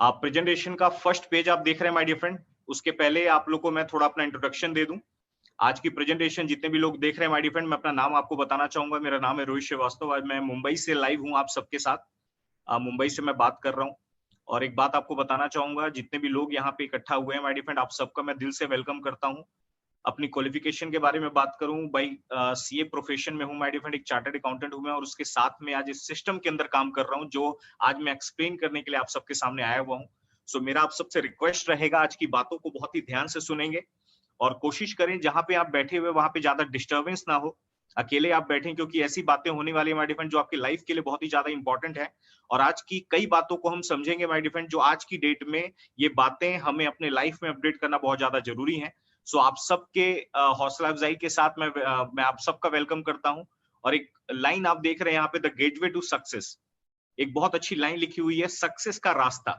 Presentation का first page आप देख रहे हैं माय डियर फ्रेंड। उसके पहले आप लोग को मैं थोड़ा अपना इंट्रोडक्शन दे दूं। आज की प्रेजेंटेशन जितने भी लोग देख रहे हैं माय डियर फ्रेंड, मैं अपना नाम आपको बताना चाहूंगा। मेरा नाम है रोहित श्रीवास्तव। आज मैं मुंबई से लाइव हूं आप सबके साथ। मुंबई से मैं बात कर रहा हूं। और एक बात आपको बताना चाहूंगा, जितने भी लोग यहाँ पे इकट्ठा हुए हैं माय डियर फ्रेंड, आप सबका मैं दिल से वेलकम करता हूँ। अपनी क्वालिफिकेशन के बारे में बात करूं भाई, सीए प्रोफेशन में हूं माय डियर फ्रेंड, एक चार्टर्ड अकाउंटेंट हूं मैं, और उसके साथ में आज इस सिस्टम के अंदर काम कर रहा हूं जो आज मैं एक्सप्लेन करने के लिए आप सबके सामने आया हुआ हूं। सो मेरा आप सबसे रिक्वेस्ट रहेगा, आज की बातों को बहुत ही ध्यान से सुनेंगे और कोशिश करें जहां पे आप बैठे हुए वहां पे ज्यादा डिस्टर्बेंस ना हो, अकेले आप बैठें, क्योंकि ऐसी बातें होने वाली है माय डियर फ्रेंड जो आपकी लाइफ के लिए बहुत ही ज्यादा इंपॉर्टेंट है। और आज की कई बातों को हम समझेंगे माय डियर फ्रेंड, जो आज की डेट में ये बातें हमें अपने लाइफ में अपडेट करना बहुत ज्यादा जरूरी है। सो आप सबके हौसला अफजाई के साथ मैं आप सबका वेलकम करता हूं। और एक लाइन आप देख रहे हैं यहाँ पे, द गेटवे टू सक्सेस, एक बहुत अच्छी लाइन लिखी हुई है, सक्सेस का रास्ता।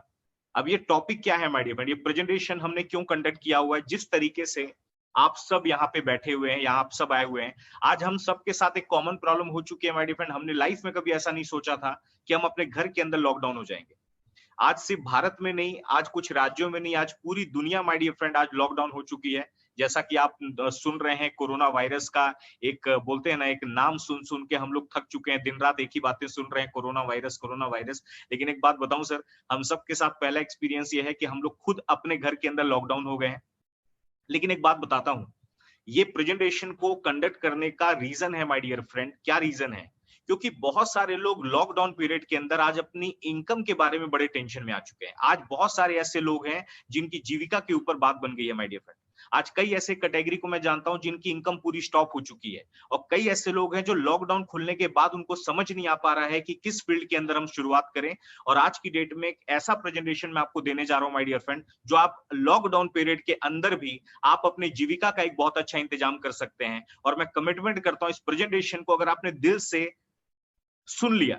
अब ये टॉपिक क्या है माय डियर फ्रेंड, ये प्रेजेंटेशन हमने क्यों कंडक्ट किया हुआ है, जिस तरीके से आप सब यहाँ पे बैठे हुए हैं, यहाँ आप सब आए हुए हैं, आज हम सबके साथ एक कॉमन प्रॉब्लम हो चुकी है माय डियर फ्रेंड। हमने लाइफ में कभी ऐसा नहीं सोचा था कि हम अपने घर के अंदर लॉकडाउन हो जाएंगे। आज सिर्फ भारत में नहीं, आज कुछ राज्यों में नहीं, आज पूरी दुनिया माय डियर फ्रेंड आज लॉकडाउन हो चुकी है। जैसा कि आप सुन रहे हैं, कोरोना वायरस का एक बोलते हैं ना, एक नाम सुन सुन के हम लोग थक चुके हैं, दिन रात एक ही बातें सुन रहे हैं, कोरोना वायरस कोरोना वायरस। लेकिन एक बात बताऊं सर, हम सबके साथ पहला एक्सपीरियंस ये है कि हम लोग खुद अपने घर के अंदर लॉकडाउन हो गए हैं। लेकिन एक बात बताता हूं, ये प्रेजेंटेशन को कंडक्ट करने का रीजन है माय डियर फ्रेंड, क्या रीजन है, क्योंकि बहुत सारे लोग लॉकडाउन पीरियड के अंदर आज अपनी इनकम के बारे में बड़े टेंशन में आ चुके हैं। आज बहुत सारे ऐसे लोग हैं जिनकी जीविका के ऊपर बात बन गई है माय डियर फ्रेंड। आज कई ऐसे कैटेगरी को मैं जानता हूं जिनकी इनकम पूरी स्टॉप हो चुकी है, और कई ऐसे लोग हैं जो लॉकडाउन खुलने के बाद उनको समझ नहीं आ पा रहा है कि किस फील्ड के अंदर हम शुरुआत करें। और आज की डेट में एक ऐसा प्रेजेंटेशन मैं आपको देने जा रहा हूं माय डियर फ्रेंड, जो आप लॉकडाउन पीरियड के अंदर भी आप अपनी जीविका का एक बहुत अच्छा इंतजाम कर सकते हैं। और मैं कमिटमेंट करता हूं, इस प्रेजेंटेशन को अगर आपने दिल से सुन लिया,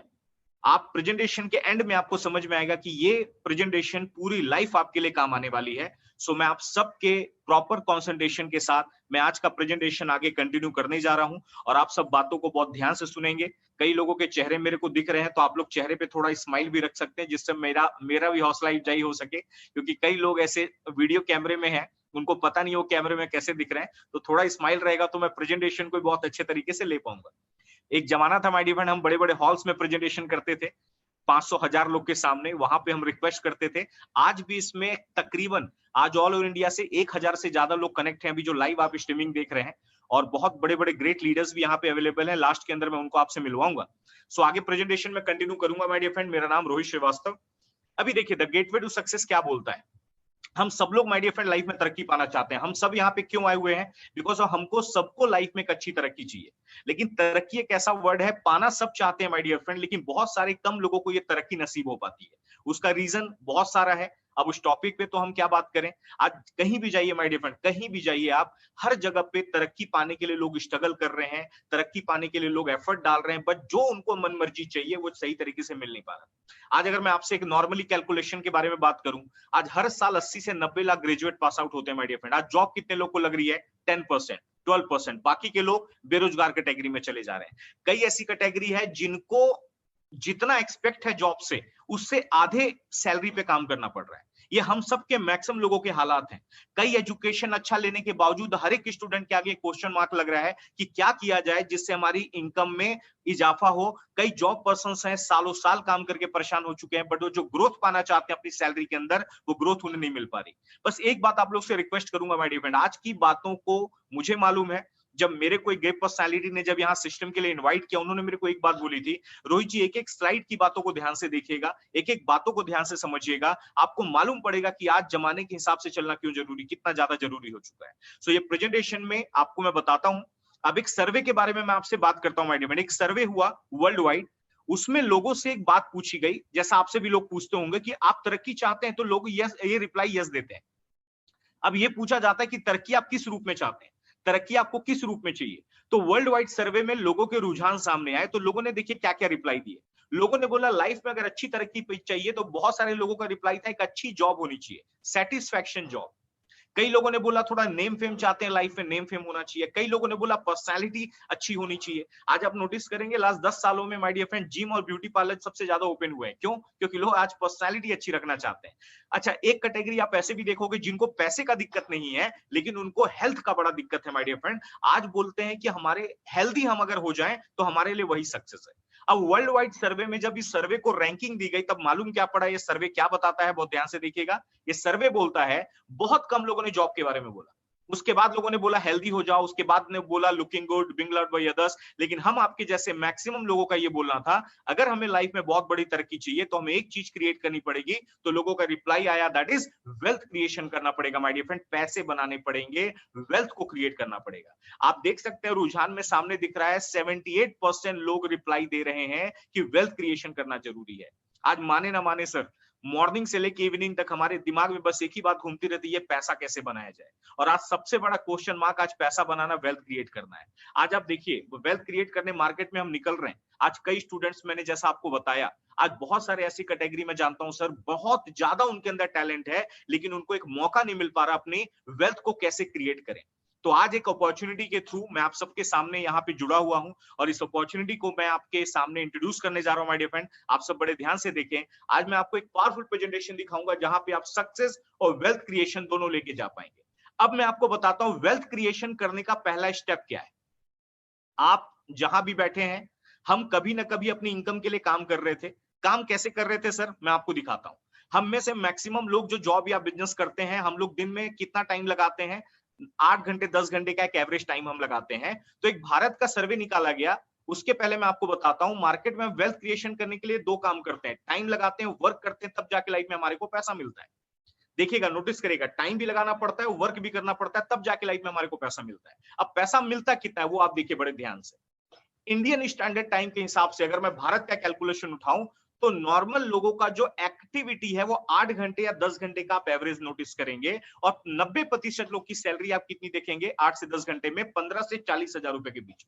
आप प्रेजेंटेशन के एंड में आपको समझ में आएगा कि ये प्रेजेंटेशन पूरी लाइफ आपके लिए काम आने वाली है। सो मैं आप सबके प्रॉपर कंसंट्रेशन के साथ मैं आज का प्रेजेंटेशन आगे कंटिन्यू करने जा रहा हूं, और आप सब बातों को बहुत ध्यान से सुनेंगे। कई लोगों के चेहरे मेरे को दिख रहे हैं, तो आप लोग चेहरे पे थोड़ा स्माइल भी रख सकते हैं, जिससे मेरा भी हौसला अफजाई हो सके, क्योंकि कई लोग ऐसे वीडियो कैमरे में हैं, उनको पता नहीं वो कैमरे में कैसे दिख रहे हैं। तो थोड़ा स्माइल रहेगा तो मैं प्रेजेंटेशन को बहुत अच्छे तरीके से ले पाऊंगा। एक जमाना था माय डियर फ्रेंड, हम बड़े बड़े हॉल्स में प्रेजेंटेशन करते थे, 500,000 लोग के सामने, वहां पे हम रिक्वेस्ट करते थे। आज भी इसमें तकरीबन आज ऑल ओवर इंडिया से 1,000 से ज्यादा लोग कनेक्ट हैं, अभी जो लाइव आप स्ट्रीमिंग देख रहे हैं, और बहुत बड़े बड़े ग्रेट लीडर्स भी यहाँ पे अवेलेबल हैं। लास्ट के अंदर मैं उनको आपसे मिलवाऊंगा। सो आगे प्रेजेंटेशन में कंटिन्यू करूंगा माय डियर फ्रेंड। मेरा नाम रोहित श्रीवास्तव। अभी देखिए, द गेटवे टू सक्सेस क्या बोलता है। हम सब लोग माय डियर फ्रेंड लाइफ में तरक्की पाना चाहते हैं। हम सब यहाँ पे क्यों आए हुए हैं, बिकॉज हमको सबको लाइफ में एक अच्छी तरक्की चाहिए। लेकिन तरक्की एक ऐसा वर्ड है, पाना सब चाहते हैं माय डियर फ्रेंड, लेकिन बहुत सारे कम लोगों को ये तरक्की नसीब हो पाती है। उसका रीजन बहुत सारा है। अब उस टॉपिक पे तो हम क्या बात करें। आज कहीं भी जाइए माय डियर फ्रेंड, कहीं भी जाइए आप, हर जगह पे तरक्की पाने के लिए लोग स्ट्रगल कर रहे हैं, तरक्की पाने के लिए लोग एफर्ट डाल रहे हैं, बट जो उनको मन मर्जी चाहिए वो सही तरीके से मिल नहीं पा रहा। आज अगर मैं आपसे एक नॉर्मली कैलकुलेशन के बारे में बात करूं, आज हर साल 80 से 90 लाख ग्रेजुएट पास आउट होते हैं माय डियर फ्रेंड। आज जॉब कितने लोग को लग रही है, 10%, 12%, बाकी के लोग बेरोजगार कैटेगरी में चले जा रहे हैं। कई ऐसी कैटेगरी है जिनको जितना एक्सपेक्ट है जॉब से, उससे आधे सैलरी पे काम करना पड़ रहा है। ये हम सब के मैक्सिमम लोगों के हालात हैं। कई एजुकेशन अच्छा लेने के बावजूद हर एक स्टूडेंट के आगे क्वेश्चन मार्क लग रहा है कि क्या किया जाए जिससे हमारी इनकम में इजाफा हो। कई जॉब पर्संस हैं, सालों साल काम करके परेशान हो चुके हैं, बट वो जो ग्रोथ पाना चाहते हैं अपनी सैलरी के अंदर, वो ग्रोथ उन्हें नहीं मिल पा रही। बस एक बात आप लोग से रिक्वेस्ट करूंगा माय डियर फ्रेंड, आज की बातों को मुझे मालूम है, जब मेरे को एक ग्रेट पर्सनालिटी ने जब यहाँ सिस्टम के लिए इनवाइट किया, उन्होंने मेरे को एक बात बोली थी, रोहित जी एक एक स्लाइड की बातों को ध्यान से देखिएगा, एक एक बातों को ध्यान से समझिएगा, आपको मालूम पड़ेगा कि आज जमाने के हिसाब से चलना क्यों जरूरी, कितना ज्यादा जरूरी हो चुका है। सो ये प्रेजेंटेशन में आपको मैं बताता हूं। अब एक सर्वे के बारे में मैं आपसे बात करता हूं माय डियर फ्रेंड। एक सर्वे हुआ वर्ल्ड वाइड, उसमें लोगों से एक बात पूछी गई, जैसा आपसे भी लोग पूछते होंगे कि आप तरक्की चाहते हैं, तो लोग यस, ये रिप्लाई यस देते हैं। अब ये पूछा जाता है कि तरक्की आप किस रूप में चाहते हैं, तरक्की आपको किस रूप में चाहिए। तो वर्ल्ड वाइड सर्वे में लोगों के रुझान सामने आए, तो लोगों ने देखिए क्या क्या रिप्लाई दिए। लोगों ने बोला लाइफ में अगर अच्छी तरक्की चाहिए, तो बहुत सारे लोगों का रिप्लाई था एक अच्छी जॉब होनी चाहिए, सेटिस्फैक्शन जॉब। कई लोगों ने बोला थोड़ा नेम फेम चाहते हैं, लाइफ में नेम फेम होना चाहिए। कई लोगों ने बोला पर्सनालिटी अच्छी होनी चाहिए। आज आप नोटिस करेंगे लास्ट 10 सालों में माय डियर फ्रेंड जिम और ब्यूटी पार्लर सबसे ज्यादा ओपन हुए हैं। क्यों? क्योंकि लोग आज पर्सनालिटी अच्छी रखना चाहते हैं। अच्छा, एक कैटेगरी आप ऐसे भी देखोगे जिनको पैसे का दिक्कत नहीं है, लेकिन उनको हेल्थ का बड़ा दिक्कत है माय डियर फ्रेंड। आज बोलते हैं कि हमारे हेल्दी हम अगर हो जाएं तो हमारे लिए वही सक्सेस है। अब वर्ल्ड वाइड सर्वे में जब इस सर्वे को रैंकिंग दी गई तब मालूम क्या पड़ा, ये सर्वे क्या बताता है, बहुत ध्यान से देखिएगा। ये सर्वे बोलता है बहुत कम लोगों ने जॉब के बारे में बोला, उसके बाद लोगों ने बोला हेल्दी हो जाओ, उसके बाद ने बोला looking good, being loved by others. लेकिन हम आपके जैसे मैक्सिमम लोगों का ये बोलना था अगर हमें लाइफ में बहुत बड़ी तरक्की चाहिए तो हमें एक चीज क्रिएट करनी पड़ेगी। तो लोगों का रिप्लाई आया दैट इज वेल्थ क्रिएशन करना पड़ेगा माय डियर फ्रेंड, पैसे बनाने पड़ेंगे, वेल्थ को क्रिएट करना पड़ेगा। आप देख सकते हैं रुझान में सामने दिख रहा है 78% लोग रिप्लाई दे रहे हैं कि वेल्थ क्रिएशन करना जरूरी है। आज माने ना माने सर, मॉर्निंग से लेके इवनिंग तक हमारे दिमाग में बस एक ही बात घूमती रहती है, पैसा कैसे बनाया जाए। और आज सबसे बड़ा क्वेश्चन मार्क आज पैसा बनाना, वेल्थ क्रिएट करना है। आज आप देखिए वेल्थ क्रिएट करने मार्केट में हम निकल रहे हैं। आज कई स्टूडेंट्स, मैंने जैसा आपको बताया, आज बहुत सारे ऐसी कैटेगरी में जानता हूं सर, बहुत ज्यादा उनके अंदर टैलेंट है लेकिन उनको एक मौका नहीं मिल पा रहा अपनी वेल्थ को कैसे क्रिएट करें। तो आज एक अपॉर्चुनिटी के थ्रू मैं आप सबके सामने यहाँ पे जुड़ा हुआ हूँ और इस अपॉर्चुनिटी को मैं आपके सामने इंट्रोड्यूस करने जा रहा हूँ माय डियर फ्रेंड। आप सब बड़े ध्यान से देखें। आज मैं आपको एक पावरफुल प्रेजेंटेशन दिखाऊंगा जहां पे आप सक्सेस और वेल्थ क्रिएशन दोनों लेके जा पाएंगे। अब मैं आपको बताता हूं वेल्थ क्रिएशन करने का पहला स्टेप क्या है। आप जहां भी बैठे हैं, हम कभी ना कभी अपनी इनकम के लिए काम कर रहे थे। काम कैसे कर रहे थे सर, मैं आपको दिखाता हूं। हम में से मैक्सिमम लोग जो जॉब या बिजनेस करते हैं, हम लोग दिन में कितना टाइम लगाते हैं, 8 घंटे 10 घंटे का एक एवरेज टाइम हम लगाते हैं। तो एक भारत का सर्वे निकाला गया, उसके पहले मैं आपको बताता हूं मार्केट में वेल्थ क्रिएशन करने के लिए दो काम करते हैं, टाइम लगाते हैं, वर्क करते हैं, तब जाके लाइफ में हमारे को पैसा मिलता है। देखिएगा, नोटिस करेगा, टाइम भी लगाना पड़ता है, वर्क भी करना पड़ता है, तब जाके लाइफ में हमारे को पैसा मिलता है। अब पैसा मिलता कितना है वो आप देखिए बड़े ध्यान से। इंडियन स्टैंडर्ड टाइम के हिसाब से अगर मैं भारत का कैलकुलेशन उठाऊं तो नॉर्मल लोगों का जो एक्टिविटी है वो 8 घंटे या 10 घंटे का आप एवरेज नोटिस करेंगे। और 90% लोग की सैलरी आप कितनी देखेंगे 8 से 10 घंटे में, 15 से 40 हजार रुपए के बीच।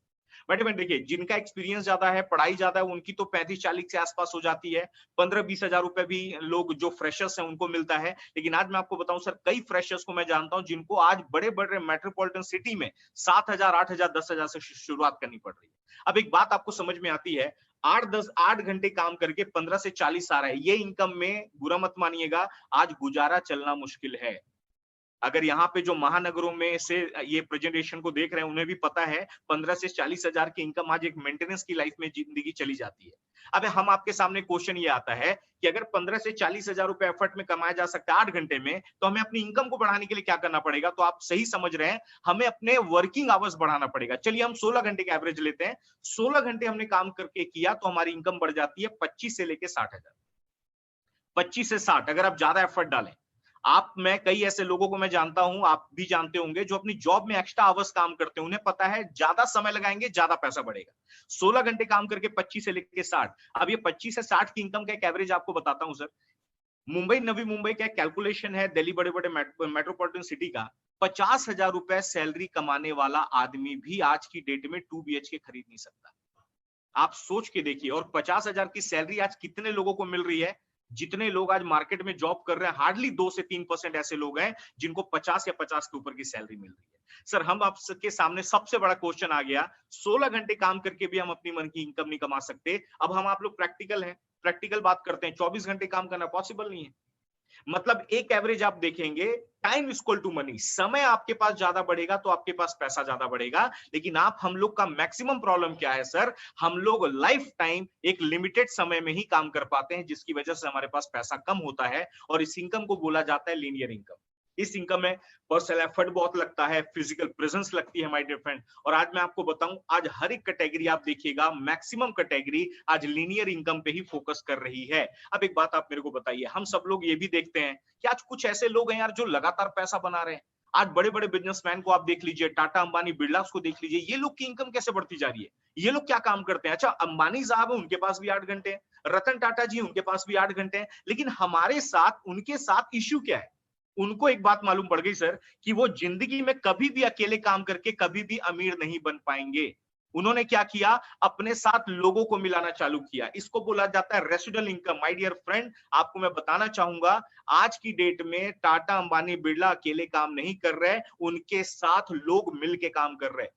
बट देखिए, जिनका एक्सपीरियंस ज्यादा है, पढ़ाई ज्यादा है, उनकी तो 35-40 के आसपास हो जाती है। 15-20 हजार रुपए भी लोग जो फ्रेशर्स हैं उनको मिलता है। लेकिन आज मैं आपको बताऊं सर, कई फ्रेशर्स को मैं जानता हूं जिनको आज बड़े बड़े मेट्रोपॉलिटन सिटी में 7,000, 8,000, 10,000 से शुरुआत करनी पड़ रही है। अब एक बात आपको समझ में आती है, 8 घंटे काम करके 15 से 40 आ रहा है, ये इनकम में बुरा मत मानिएगा, आज गुजारा चलना मुश्किल है। अगर यहाँ पे जो महानगरों में से ये प्रेजेंटेशन को देख रहे हैं उन्हें भी पता है 15 से 40 हजार की इनकम आज एक मेंटेनेंस की लाइफ में जिंदगी चली जाती है। अब हम आपके सामने क्वेश्चन ये आता है कि अगर 15 से 40 हजार रुपए एफर्ट में कमाया जा सकता है 8 घंटे में, तो हमें अपनी इनकम को बढ़ाने के लिए क्या करना पड़ेगा। तो आप सही समझ रहे हैं, हमें अपने वर्किंग आवर्स बढ़ाना पड़ेगा। चलिए हम 16 घंटे का एवरेज लेते हैं, 16 घंटे हमने काम करके किया तो हमारी इनकम बढ़ जाती है 25 से लेके 60 हजार। 25 से 60 अगर आप ज्यादा एफर्ट डालें। आप, मैं कई ऐसे लोगों को मैं जानता हूं, आप भी जानते होंगे, जो अपनी जॉब में एक्स्ट्रा आवर्स काम करते हैं, उन्हें पता है ज्यादा समय लगाएंगे ज्यादा पैसा बढ़ेगा। 16 घंटे काम करके 25 से लेके 60। अब ये 25 से 60 की इनकम का एक एवरेज आपको बताता हूं सर। मुंबई, नवी मुंबई का कैलकुलेशन है, दिल्ली बड़े बड़े मेट्रोपॉलिटन सिटी का, 50 हजार रुपए सैलरी कमाने वाला आदमी भी आज की डेट में 2 BHK खरीद नहीं सकता। आप सोच के देखिए, और 50 हजार की सैलरी आज कितने लोगों को मिल रही है। जितने लोग आज मार्केट में जॉब कर रहे हैं, हार्डली 2 से 3% ऐसे लोग हैं जिनको 50 या 50 के ऊपर की सैलरी मिल रही है। सर, हम आपके सामने सबसे बड़ा क्वेश्चन आ गया, 16 घंटे काम करके भी हम अपनी मन की इनकम नहीं कमा सकते। अब हम आप लोग प्रैक्टिकल हैं, प्रैक्टिकल बात करते हैं, 24 घंटे काम करना पॉसिबल नहीं है। मतलब एक एवरेज आप देखेंगे, टाइम इक्वल टू मनी, समय आपके पास ज्यादा बढ़ेगा तो आपके पास पैसा ज्यादा बढ़ेगा। लेकिन आप, हम लोग का मैक्सिमम प्रॉब्लम क्या है सर, हम लोग लाइफ टाइम एक लिमिटेड समय में ही काम कर पाते हैं, जिसकी वजह से हमारे पास पैसा कम होता है। और इस इनकम को बोला जाता है लीनियर इनकम। इस इनकम में पर्सनल एफर्ट बहुत लगता है, फिजिकल प्रेजेंस लगती है माय डियर फ्रेंड। और आज मैं आपको बताऊं, आज हर एक कैटेगरी आप देखिएगा, मैक्सिमम कैटेगरी आज लीनियर इनकम पे ही फोकस कर रही है। अब एक बात आप मेरे को बताइए, हम सब लोग ये भी देखते हैं कि आज कुछ ऐसे लोग हैं यार जो लगातार पैसा बना रहे हैं। आज बड़े बड़े बिजनेसमैन को आप देख लीजिए, टाटा, अंबानी, बिरला को देख लीजिए, ये लोग की इनकम कैसे बढ़ती जा रही है। ये लोग क्या काम करते हैं। अच्छा, अंबानी साहब है, उनके पास भी 8 घंटे हैं, रतन टाटा जी उनके पास भी 8 घंटे हैं। लेकिन हमारे साथ, उनके साथ इश्यू क्या है, उनको एक बात मालूम पड़ गई सर कि वो जिंदगी में कभी भी अकेले काम करके कभी भी अमीर नहीं बन पाएंगे। उन्होंने क्या किया, अपने साथ लोगों को मिलाना चालू किया। इसको बोला जाता है residual income. My dear friend, आपको मैं बताना चाहूंगा, आज की डेट में टाटा, अंबानी, बिरला अकेले काम नहीं कर रहे, उनके साथ लोग मिलके काम कर रहे हैं।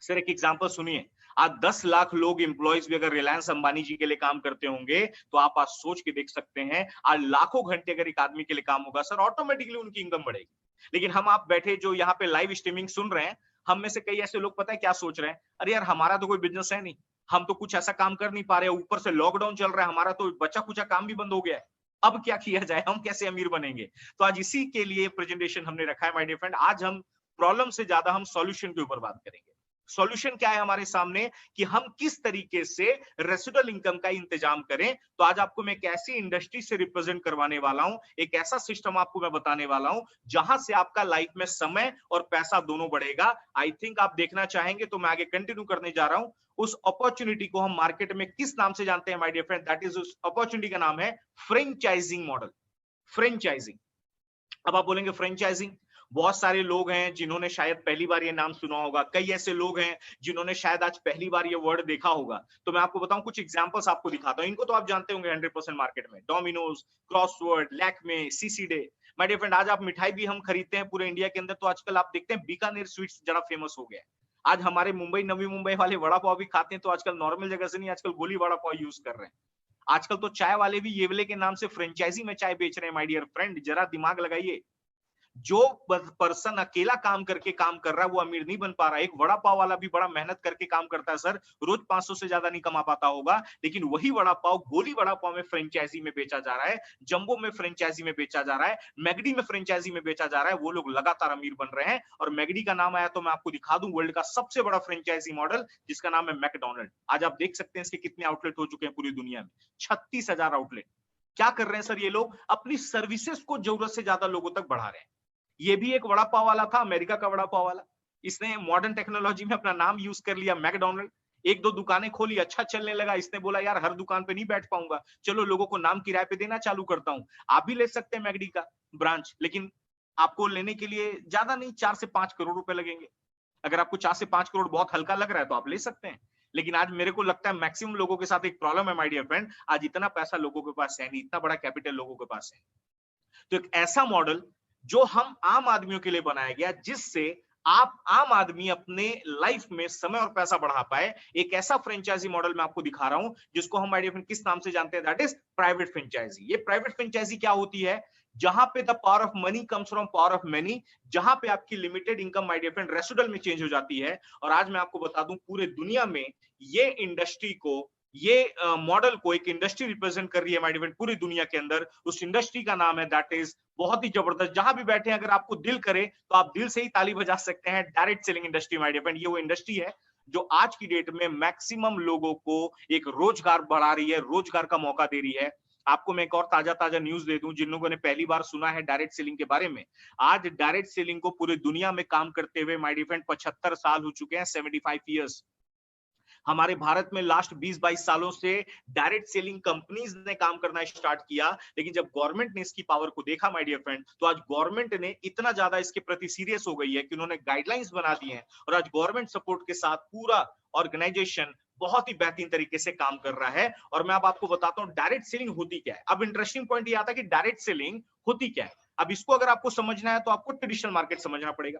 सर एक एग्जांपल सुनिए, आज 10 लाख लोग एम्प्लॉइज भी अगर रिलायंस अंबानी जी के लिए काम करते होंगे, तो आप आज सोच के देख सकते हैं, आज लाखों घंटे अगर एक आदमी के लिए काम होगा सर, ऑटोमेटिकली उनकी इनकम बढ़ेगी। लेकिन हम आप बैठे जो यहाँ पे लाइव स्ट्रीमिंग सुन रहे हैं, हम में से कई ऐसे लोग पता है क्या सोच रहे हैं, अरे यार हमारा तो कोई बिजनेस है नहीं, हम तो कुछ ऐसा काम कर नहीं पा रहे, ऊपर से लॉकडाउन चल रहा है, हमारा तो बचा कुचा काम भी बंद हो गया है, अब क्या किया जाए, हम कैसे अमीर बनेंगे। तो आज इसी के लिए प्रेजेंटेशन हमने रखा है माय डियर फ्रेंड। आज हम प्रॉब्लम से ज्यादा हम सॉल्यूशन के ऊपर बात करेंगे। सॉल्यूशन क्या है हमारे सामने, कि हम किस तरीके से रेसिडुअल इनकम का इंतजाम करें। तो आज आपको मैं एक ऐसी इंडस्ट्री से रिप्रेजेंट करवाने वाला हूं, एक ऐसा सिस्टम आपको मैं बताने वाला हूं, जहां से आपका लाइफ में समय और पैसा दोनों बढ़ेगा। आई थिंक आप देखना चाहेंगे, तो मैं आगे कंटिन्यू करने जा रहा हूं। उस अपॉर्चुनिटी को हम मार्केट में किस नाम से जानते हैं my dear friend, that is, उस अपॉर्चुनिटी का नाम है फ्रेंचाइजिंग मॉडल। फ्रेंचाइजिंग। अब आप बोलेंगे फ्रेंचाइजिंग, बहुत सारे लोग हैं जिन्होंने शायद पहली बार ये नाम सुना होगा, कई ऐसे लोग हैं जिन्होंने शायद आज पहली बार ये वर्ड देखा होगा। तो मैं आपको बताऊं, कुछ एग्जांपल्स आपको दिखाता हूं, इनको तो आप जानते होंगे 100% मार्केट में, Domino's, Crossword, Lakme, CC Day. My dear friend, आज आप मिठाई भी हम खरीदते हैं पूरे इंडिया के अंदर, तो आजकल आप देखते हैं बीकानेर स्वीट्स जरा फेमस हो गया है। आज हमारे मुंबई, नवी मुंबई वाले वड़ा पाव भी खाते हैं, तो आजकल नॉर्मल जगह से नहीं, आजकल गोली वड़ा पाव यूज कर रहे हैं। आजकल तो चाय वाले भी येवले के नाम से फ्रेंचाइजी में चाय बेच रहे हैं। माय डियर फ्रेंड, जरा दिमाग लगाइए, जो पर्सन अकेला काम करके काम कर रहा है वो अमीर नहीं बन पा रहा है। एक वड़ा पाव वाला भी बड़ा मेहनत करके काम करता है सर, रोज 500 से ज्यादा नहीं कमा पाता होगा, लेकिन वही वड़ा पाव गोली वड़ा पाव में फ्रेंचाइजी में बेचा जा रहा है, जंबो में फ्रेंचाइजी में बेचा जा रहा है, मैगडी में फ्रेंचाइजी में बेचा जा रहा है, वो लोग लगातार अमीर बन रहे हैं। और मैगडी का नाम आया तो मैं आपको दिखा दूं, वर्ल्ड का सबसे बड़ा फ्रेंचाइजी मॉडल, जिसका नाम है मैकडोनल्ड। आज आप देख सकते हैं इसके कितने आउटलेट हो चुके हैं पूरी दुनिया में, 36,000 आउटलेट। क्या कर रहे हैं सर ये लोग, अपनी सर्विसेज को जरूरत से ज्यादा लोगों तक बढ़ा रहे हैं। ये भी एक वड़ा पाव वाला था, अमेरिका का वड़ा पाव वाला, इसने मॉडर्न टेक्नोलॉजी में अपना नाम यूज कर लिया, मैकडोनल्ड। एक दो दुकानें खोली, अच्छा चलने लगा, इसने बोला यार हर दुकान पे नहीं बैठ पाऊंगा, चलो लोगों को नाम किराए पे देना चालू करता हूं। आप भी ले सकते हैं मैगडी का ब्रांच, लेकिन आपको लेने के लिए ज्यादा नहीं, 4 से 5 करोड़ रुपए लगेंगे। अगर आपको 4 से 5 करोड़ बहुत हल्का लग रहा है तो आप ले सकते हैं। लेकिन आज मेरे को लगता है मैक्सिमम लोगों के साथ एक प्रॉब्लम है माय डियर फ्रेंड, आज इतना पैसा लोगों के पास है नहीं, इतना बड़ा कैपिटल लोगों के पास है। तो एक ऐसा मॉडल जो हम आम आदमियों के लिए बनाया गया, जिससे आप आम आदमी अपने लाइफ में समय और पैसा बढ़ा पाए, एक ऐसा फ्रेंचाइजी मॉडल मैं आपको दिखा रहा हूं, जिसको हम माय डियर फ्रेंड किस नाम से जानते हैं, दैट इज प्राइवेट फ्रेंचाइजी। ये प्राइवेट फ्रेंचाइजी क्या होती है, जहां पे the power of money comes from power of money, जहां पे आपकी limited income my dear friend residual में चेंज हो जाती है। और आज मैं आपको बता दूं, पूरे दुनिया में ये इंडस्ट्री को, ये मॉडल को एक इंडस्ट्री रिप्रेजेंट कर रही है माय डियर फ्रेंड पूरी दुनिया के अंदर। उस इंडस्ट्री का नाम है, दैट इज, बहुत ही जबरदस्त, जहां भी बैठे अगर आपको दिल करे तो आप दिल से ही ताली बजा सकते हैं, direct selling industry my dear friend. ये वो इंडस्ट्री है जो आज की डेट में मैक्सिमम लोगों को एक रोजगार बढ़ा रही है, रोजगार का मौका दे रही है। आपको मैं एक और ताजा ताजा न्यूज दे दूं, जिन लोगों ने पहली बार सुना है डायरेक्ट सेलिंग के बारे में, आज डायरेक्ट सेलिंग को पूरी दुनिया में काम करते हुए माय डियर फ्रेंड 75 साल हो चुके हैं, 75 ईयर्स। हमारे भारत में लास्ट 20-22 सालों से डायरेक्ट सेलिंग कंपनीज ने काम करना स्टार्ट किया, लेकिन जब गवर्नमेंट ने इसकी पावर को देखा माय डियर फ्रेंड, तो आज गवर्नमेंट ने इतना ज्यादा इसके प्रति सीरियस हो गई है कि उन्होंने गाइडलाइंस बना दी हैं, और आज गवर्नमेंट सपोर्ट के साथ पूरा ऑर्गेनाइजेशन बहुत ही बेहतरीन तरीके से काम कर रहा है। और मैं अब आपको बताता हूं डायरेक्ट सेलिंग होती क्या है। अब इंटरेस्टिंग पॉइंट ये आता है कि डायरेक्ट सेलिंग होती क्या है। अब इसको अगर आपको समझना है तो आपको ट्रेडिशनल मार्केट समझना पड़ेगा।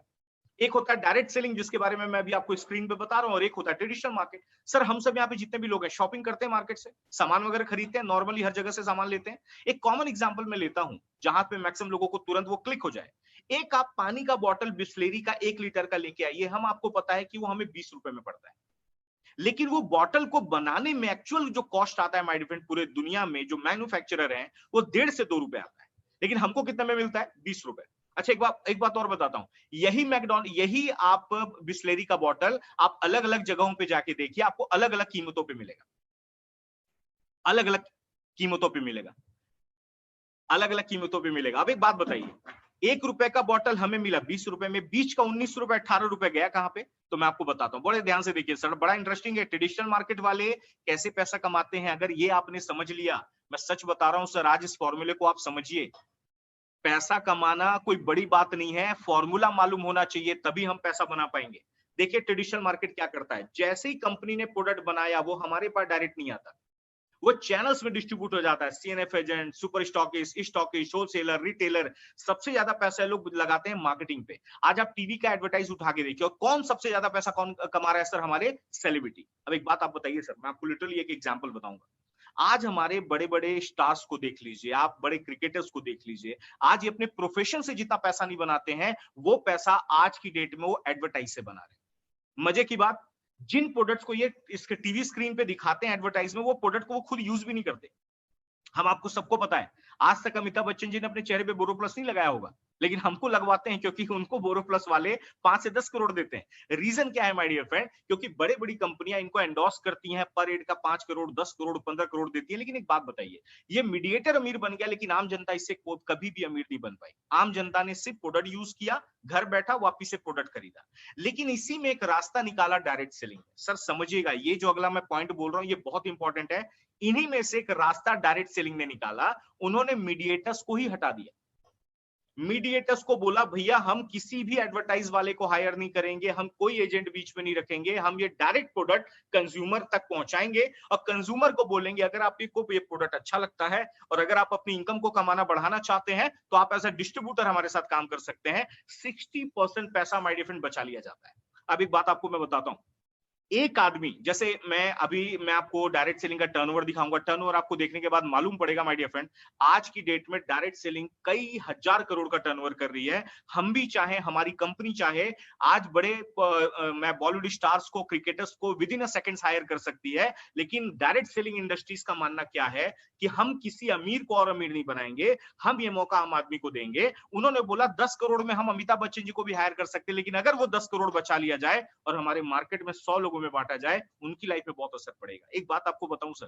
एक होता है डायरेक्ट सेलिंग, जिसके बारे में मैं अभी आपको स्क्रीन पे बता रहा हूं, और एक होता है ट्रेडिशनल मार्केट। सर हम सब यहाँ पे जितने भी लोग हैं शॉपिंग करते हैं, मार्केट से सामान वगैरह खरीदते हैं, नॉर्मली हर जगह से सामान लेते हैं। एक कॉमन एग्जांपल मैं लेता हूं, जहां पे मैक्सिमम लोगों को तुरंत वो क्लिक हो जाए। एक आप पानी का बॉटल बिस्लेरी का 1 लीटर का लेके आइए, हम आपको पता है कि वो हमें 20 रुपए में पड़ता है, लेकिन वो बॉटल को बनाने में एक्चुअल जो कॉस्ट आता है माय डियर फ्रेंड, पूरे दुनिया में जो मैन्युफैक्चरर है वो 1.5 से 2 रुपए आता है, लेकिन हमको कितने में मिलता है, 20 रुपए। अच्छा एक बात और बताता हूं, यही आप बिस्लेरी का बॉटल आप अलग अलग जगहों पे जाके देखिए, आपको अलग अलग कीमतों पे मिलेगा, अलग अलग कीमतों पे मिलेगा, अलग अलग कीमतों पे मिलेगा। अब एक बात बताइए, 1 रुपए का बॉटल हमें मिला 20 रुपए में, बीच का 19 रुपए 18 रुपए गया कहां पे, तो मैं आपको बताता हूं, बड़े ध्यान से देखिए सर, बड़ा इंटरेस्टिंग है ट्रेडिशनल मार्केट वाले कैसे पैसा कमाते हैं। अगर ये आपने समझ लिया, मैं सच बता रहा हूं सर, आज इस फॉर्मूले को आप समझिए। पैसा कमाना कोई बड़ी बात नहीं है, फॉर्मूला मालूम होना चाहिए, तभी हम पैसा बना पाएंगे। देखिए ट्रेडिशनल मार्केट क्या करता है, जैसे ही कंपनी ने प्रोडक्ट बनाया वो हमारे पास डायरेक्ट नहीं आता, वो चैनल्स में डिस्ट्रीब्यूट हो जाता है। CNF agent, super stockist, wholesaler, retailer, सबसे ज्यादा पैसा लोग लगाते हैं मार्केटिंग पे। आज आप टीवी का एडवर्टाइज उठा के देखिए और कौन सबसे ज्यादा पैसा कौन कमा रहा है सर, हमारे सेलिब्रिटी। अब एक बात आप बताइए सर, मैं आपको लिटरली एक एग्जांपल बताऊंगा। आज हमारे बड़े-बड़े स्टार्स को देख लीजिए, आप बड़े क्रिकेटर्स को देख लीजिए, आज ये अपने प्रोफेशन से जितना पैसा नहीं बनाते हैं, वो पैसा आज की डेट में वो एडवर्टाइज से बना रहे हैं। मजे की बात, जिन प्रोडक्ट्स को ये इसके टीवी स्क्रीन पे दिखाते हैं एडवर्टाइज में, वो प्रोडक्ट को वो खुद यूज भी नहीं करते। हम आपको सबको पता है, आज तक अमिताभ बच्चन जी ने अपने चेहरे पे बोरोप्लस नहीं लगाया होगा, लेकिन हमको लगवाते हैं क्योंकि उनको बोरोप्लस वाले 5 से 10 करोड़ देते हैं। रीजन क्या है माय डियर फ्रेंड? क्योंकि बड़ी-बड़ी कंपनियां इनको एंडोर्स करती हैं, पर एड का 5 करोड़, 10 करोड़, 15 करोड़ देती है। लेकिन एक बात बताइए, ये मीडिएटर अमीर बन गया, लेकिन आम जनता इससे कभी भी अमीर नहीं बन पाई। आम जनता ने सिर्फ प्रोडक्ट यूज किया, घर बैठा वापिस से प्रोडक्ट खरीदा। लेकिन इसी में एक रास्ता निकाला डायरेक्ट सेलिंग। सर समझिएगा, ये जो अगला मैं पॉइंट बोल रहा हूं, ये बहुत इंपॉर्टेंट है। इन्हीं में से एक रास्ता डायरेक्ट सेलिंग ने निकाला, उन्होंने मीडिएटर्स को ही हटा दिया। मीडिएटर्स को बोला भैया हम किसी भी एडवर्टाइज वाले को हायर नहीं करेंगे, हम कोई एजेंट बीच में नहीं रखेंगे, हम ये डायरेक्ट प्रोडक्ट कंज्यूमर तक पहुंचाएंगे और कंज्यूमर को बोलेंगे अगर आपको ये प्रोडक्ट अच्छा लगता है और अगर आप अपनी इनकम को कमाना बढ़ाना चाहते हैं तो आप एज अ डिस्ट्रीब्यूटर हमारे साथ काम कर सकते हैं। 60% पैसा माय डियर फ्रेंड बचा लिया जाता है। अब एक बात आपको मैं बताता हूं, एक आदमी जैसे मैं आपको डायरेक्ट सेलिंग का टर्नओवर दिखाऊंगा। टर्नओवर आपको देखने के बाद मालूम पड़ेगा माय डियर फ्रेंड, आज की डेट में डायरेक्ट सेलिंग कई हजार करोड़ का टर्नओवर कर रही है। हम भी चाहे, हमारी कंपनी चाहे, आज मैं बॉलीवुड स्टार्स को, क्रिकेटर्स को within a seconds hire कर सकती है। लेकिन डायरेक्ट सेलिंग इंडस्ट्रीज का मानना क्या है कि हम किसी अमीर को और अमीर नहीं बनाएंगे, हम ये मौका आम आदमी को देंगे। उन्होंने बोला 10 करोड़ में हम अमिताभ बच्चन जी को भी हायर कर सकते हैं, लेकिन अगर वो 10 करोड़ बचा लिया जाए और हमारे मार्केट में 100 लोगों में बांटा जाए, उनकी लाइफ में बहुत असर पड़ेगा। एक बात आपको बताऊं सर,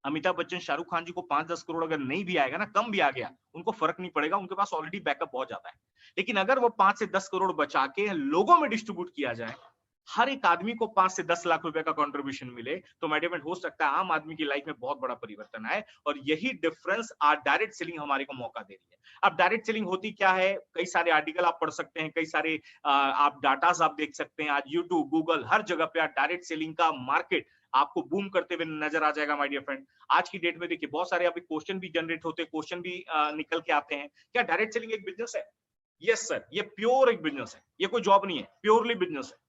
अमिताभ बच्चन, शाहरुख खान जी को 5-10 करोड़ अगर नहीं भी आएगा ना, कम भी आ गया, उनको फर्क नहीं पड़ेगा, उनके पास ऑलरेडी बैकअप बहुत ज्यादा है। लेकिन अगर वो 5 से 10 करोड़ बचा के लोगों में डिस्ट्रीब्यूट किया जाए, हर एक आदमी को 5 से 10 लाख रुपए का कंट्रीब्यूशन मिले, तो मैनेजमेंट हो सकता है आम आदमी की लाइफ में बहुत बड़ा परिवर्तन आए। और यही डिफरेंस आज डायरेक्ट सेलिंग हमारे को मौका दे रही है। अब डायरेक्ट सेलिंग होती क्या है, कई सारे आर्टिकल आप पढ़ सकते हैं, कई सारे आप डाटास आप देख सकते हैं। आज यूट्यूब, गूगल, हर जगह पे आज डायरेक्ट सेलिंग का मार्केट आपको बूम करते हुए नजर आ जाएगा माय डियर फ्रेंड। आज की डेट में देखिए बहुत सारे अभी क्वेश्चन भी जनरेट होते हैं, क्वेश्चन भी निकल के आते हैं, क्या डायरेक्ट सेलिंग एक बिजनेस है? यस सर, ये प्योर एक बिजनेस है, ये कोई जॉब नहीं है, प्योरली बिजनेस है।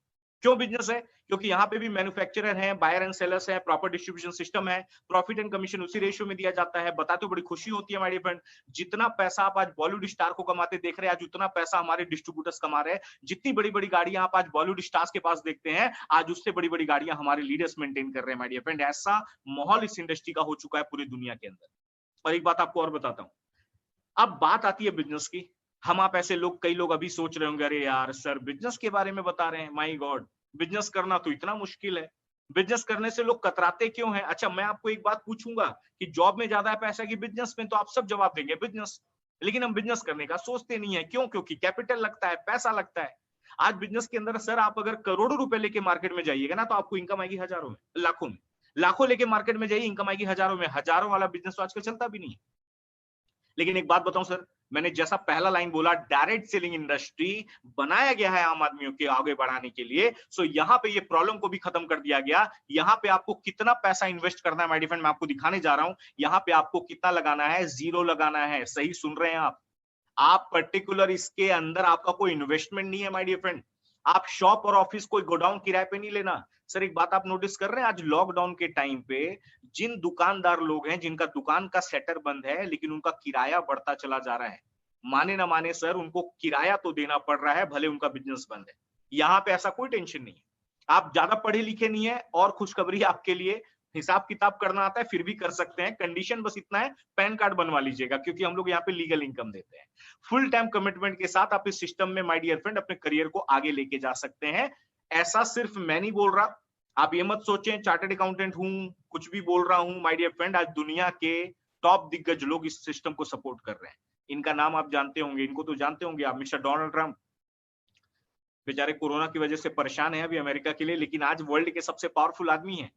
क्यों बिजनेस है? क्योंकि यहाँ पे भी मैन्युफैक्चरर हैं, बायर एंड सेलर्स हैं, प्रॉपर डिस्ट्रीब्यूशन सिस्टम है, प्रॉफिट एंड कमीशन उसी रेशियो में दिया जाता है। बताते हो बड़ी खुशी होती है हमारे फ्रेंड, जितना पैसा आप आज बॉलीवुड स्टार को कमाते देख रहे हैं, आज उतना पैसा हमारे डिस्ट्रीब्यूटर्स कमा रहे हैं। जितनी बड़ी बड़ी गाड़ियां आप आज बॉलीवुड स्टार्स के पास देखते हैं, आज उससे बड़ी बड़ी गाड़ियां हमारे लीडर्स मेंटेन कर रहे हैं माय डियर फ्रेंड। ऐसा माहौल इस इंडस्ट्री का हो चुका है पूरी दुनिया के अंदर। और एक बात आपको और बताता हूँ, अब बात आती है बिजनेस की। हम आप ऐसे लोग, कई लोग अभी सोच रहे होंगे, अरे यार सर बिजनेस के बारे में बता रहे हैं, माय गॉड बिजनेस करना तो इतना मुश्किल है, बिजनेस करने से लोग कतराते क्यों हैं? अच्छा, मैं आपको एक बात पूछूंगा कि जॉब में ज्यादा है पैसा कि बिजनेस में, तो आप सब जवाब देंगे बिजनेस। लेकिन हम बिजनेस करने का सोचते नहीं है, क्यों? क्योंकि कैपिटल लगता है, पैसा लगता है। आज बिजनेस के अंदर सर आप अगर करोड़ों रुपए लेके मार्केट में जाइएगा ना, तो आपको इनकम आएगी हजारों में, लाखों में। लाखों लेके मार्केट में जाइए, इनकम आएगी हजारों में। हजारों वाला बिजनेस तो आजकल चलता भी नहीं है। लेकिन एक बात बताऊं सर, मैंने जैसा पहला लाइन बोला, डायरेक्ट सेलिंग इंडस्ट्री बनाया गया है आम आदमियों के आगे बढ़ाने के लिए। सो यहाँ पे ये प्रॉब्लम को भी खत्म कर दिया गया। यहाँ पे आपको कितना पैसा इन्वेस्ट करना है माय डियर फ्रेंड, मैं आपको दिखाने जा रहा हूं। यहाँ पे आपको कितना लगाना है? 0 लगाना है। सही सुन रहे हैं आप पर्टिकुलर इसके अंदर आपका कोई इन्वेस्टमेंट नहीं है माय डियर फ्रेंड। आप शॉप और ऑफिस कोई गोडाउन किराए पे नहीं लेना। सर एक बात आप नोटिस कर रहे हैं, आज लॉकडाउन के टाइम पे जिन दुकानदार लोग हैं, जिनका दुकान का शटर बंद है, लेकिन उनका किराया बढ़ता चला जा रहा है। माने ना माने सर, उनको किराया तो देना पड़ रहा है, भले उनका बिजनेस बंद है। यहाँ पे ऐसा कोई टेंशन नहीं है। आप ज्यादा पढ़े लिखे नहीं है, और खुशखबरी आपके लिए, हिसाब किताब करना आता है फिर भी कर सकते हैं। कंडीशन बस इतना है, पैन कार्ड बनवा लीजिएगा, क्योंकि हम लोग यहाँ पे लीगल इनकम देते हैं। फुल टाइम कमिटमेंट के साथ आप इस सिस्टम में माय डियर फ्रेंड अपने करियर को आगे लेके जा सकते हैं। ऐसा सिर्फ मैं नहीं बोल रहा, आप ये मत सोचें चार्टर्ड अकाउंटेंट हूं, कुछ भी बोल रहा हूं। माय डियर फ्रेंड, आज दुनिया के टॉप दिग्गज लोग इस सिस्टम को सपोर्ट कर रहे हैं। इनका नाम आप जानते होंगे, इनको तो जानते होंगे आप, मिस्टर डोनाल्ड ट्रंप। बेचारे कोरोना की वजह से परेशान है अभी अमेरिका के लिए, लेकिन आज वर्ल्ड के सबसे पावरफुल आदमी है।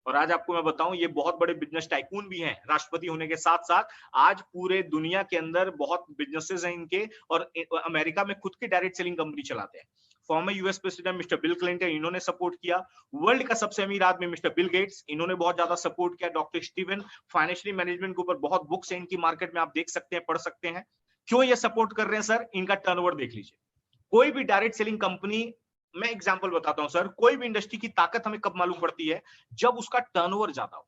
और आज आपको मैं बताऊं, ये बहुत बड़े बिजनेस टाइकून भी हैं। राष्ट्रपति होने के साथ साथ आज पूरे दुनिया के अंदर बहुत बिजनेसेस हैं इनके, और अमेरिका में खुद की डायरेक्ट सेलिंग कंपनी चलाते हैं। Former US president mister bill Clinton, इन्होंने सपोर्ट किया। वर्ल्ड का सबसे अमीर आदमी मिस्टर बिल गेट्स, इन्होंने बहुत ज्यादा सपोर्ट किया। डॉक्टर स्टीवन, फाइनेंशियल मैनेजमेंट के ऊपर बहुत बुक्स हैं इनकी, मार्केट में आप देख सकते हैं, पढ़ सकते हैं। क्यों ये सपोर्ट कर रहे हैं सर? इनका टर्नओवर देख लीजिए। कोई भी डायरेक्ट सेलिंग कंपनी, मैं एग्जांपल बताता हूं सर, कोई भी इंडस्ट्री की ताकत हमें कब मालूम पड़ती है? जब उसका टर्नओवर ज्यादा हो।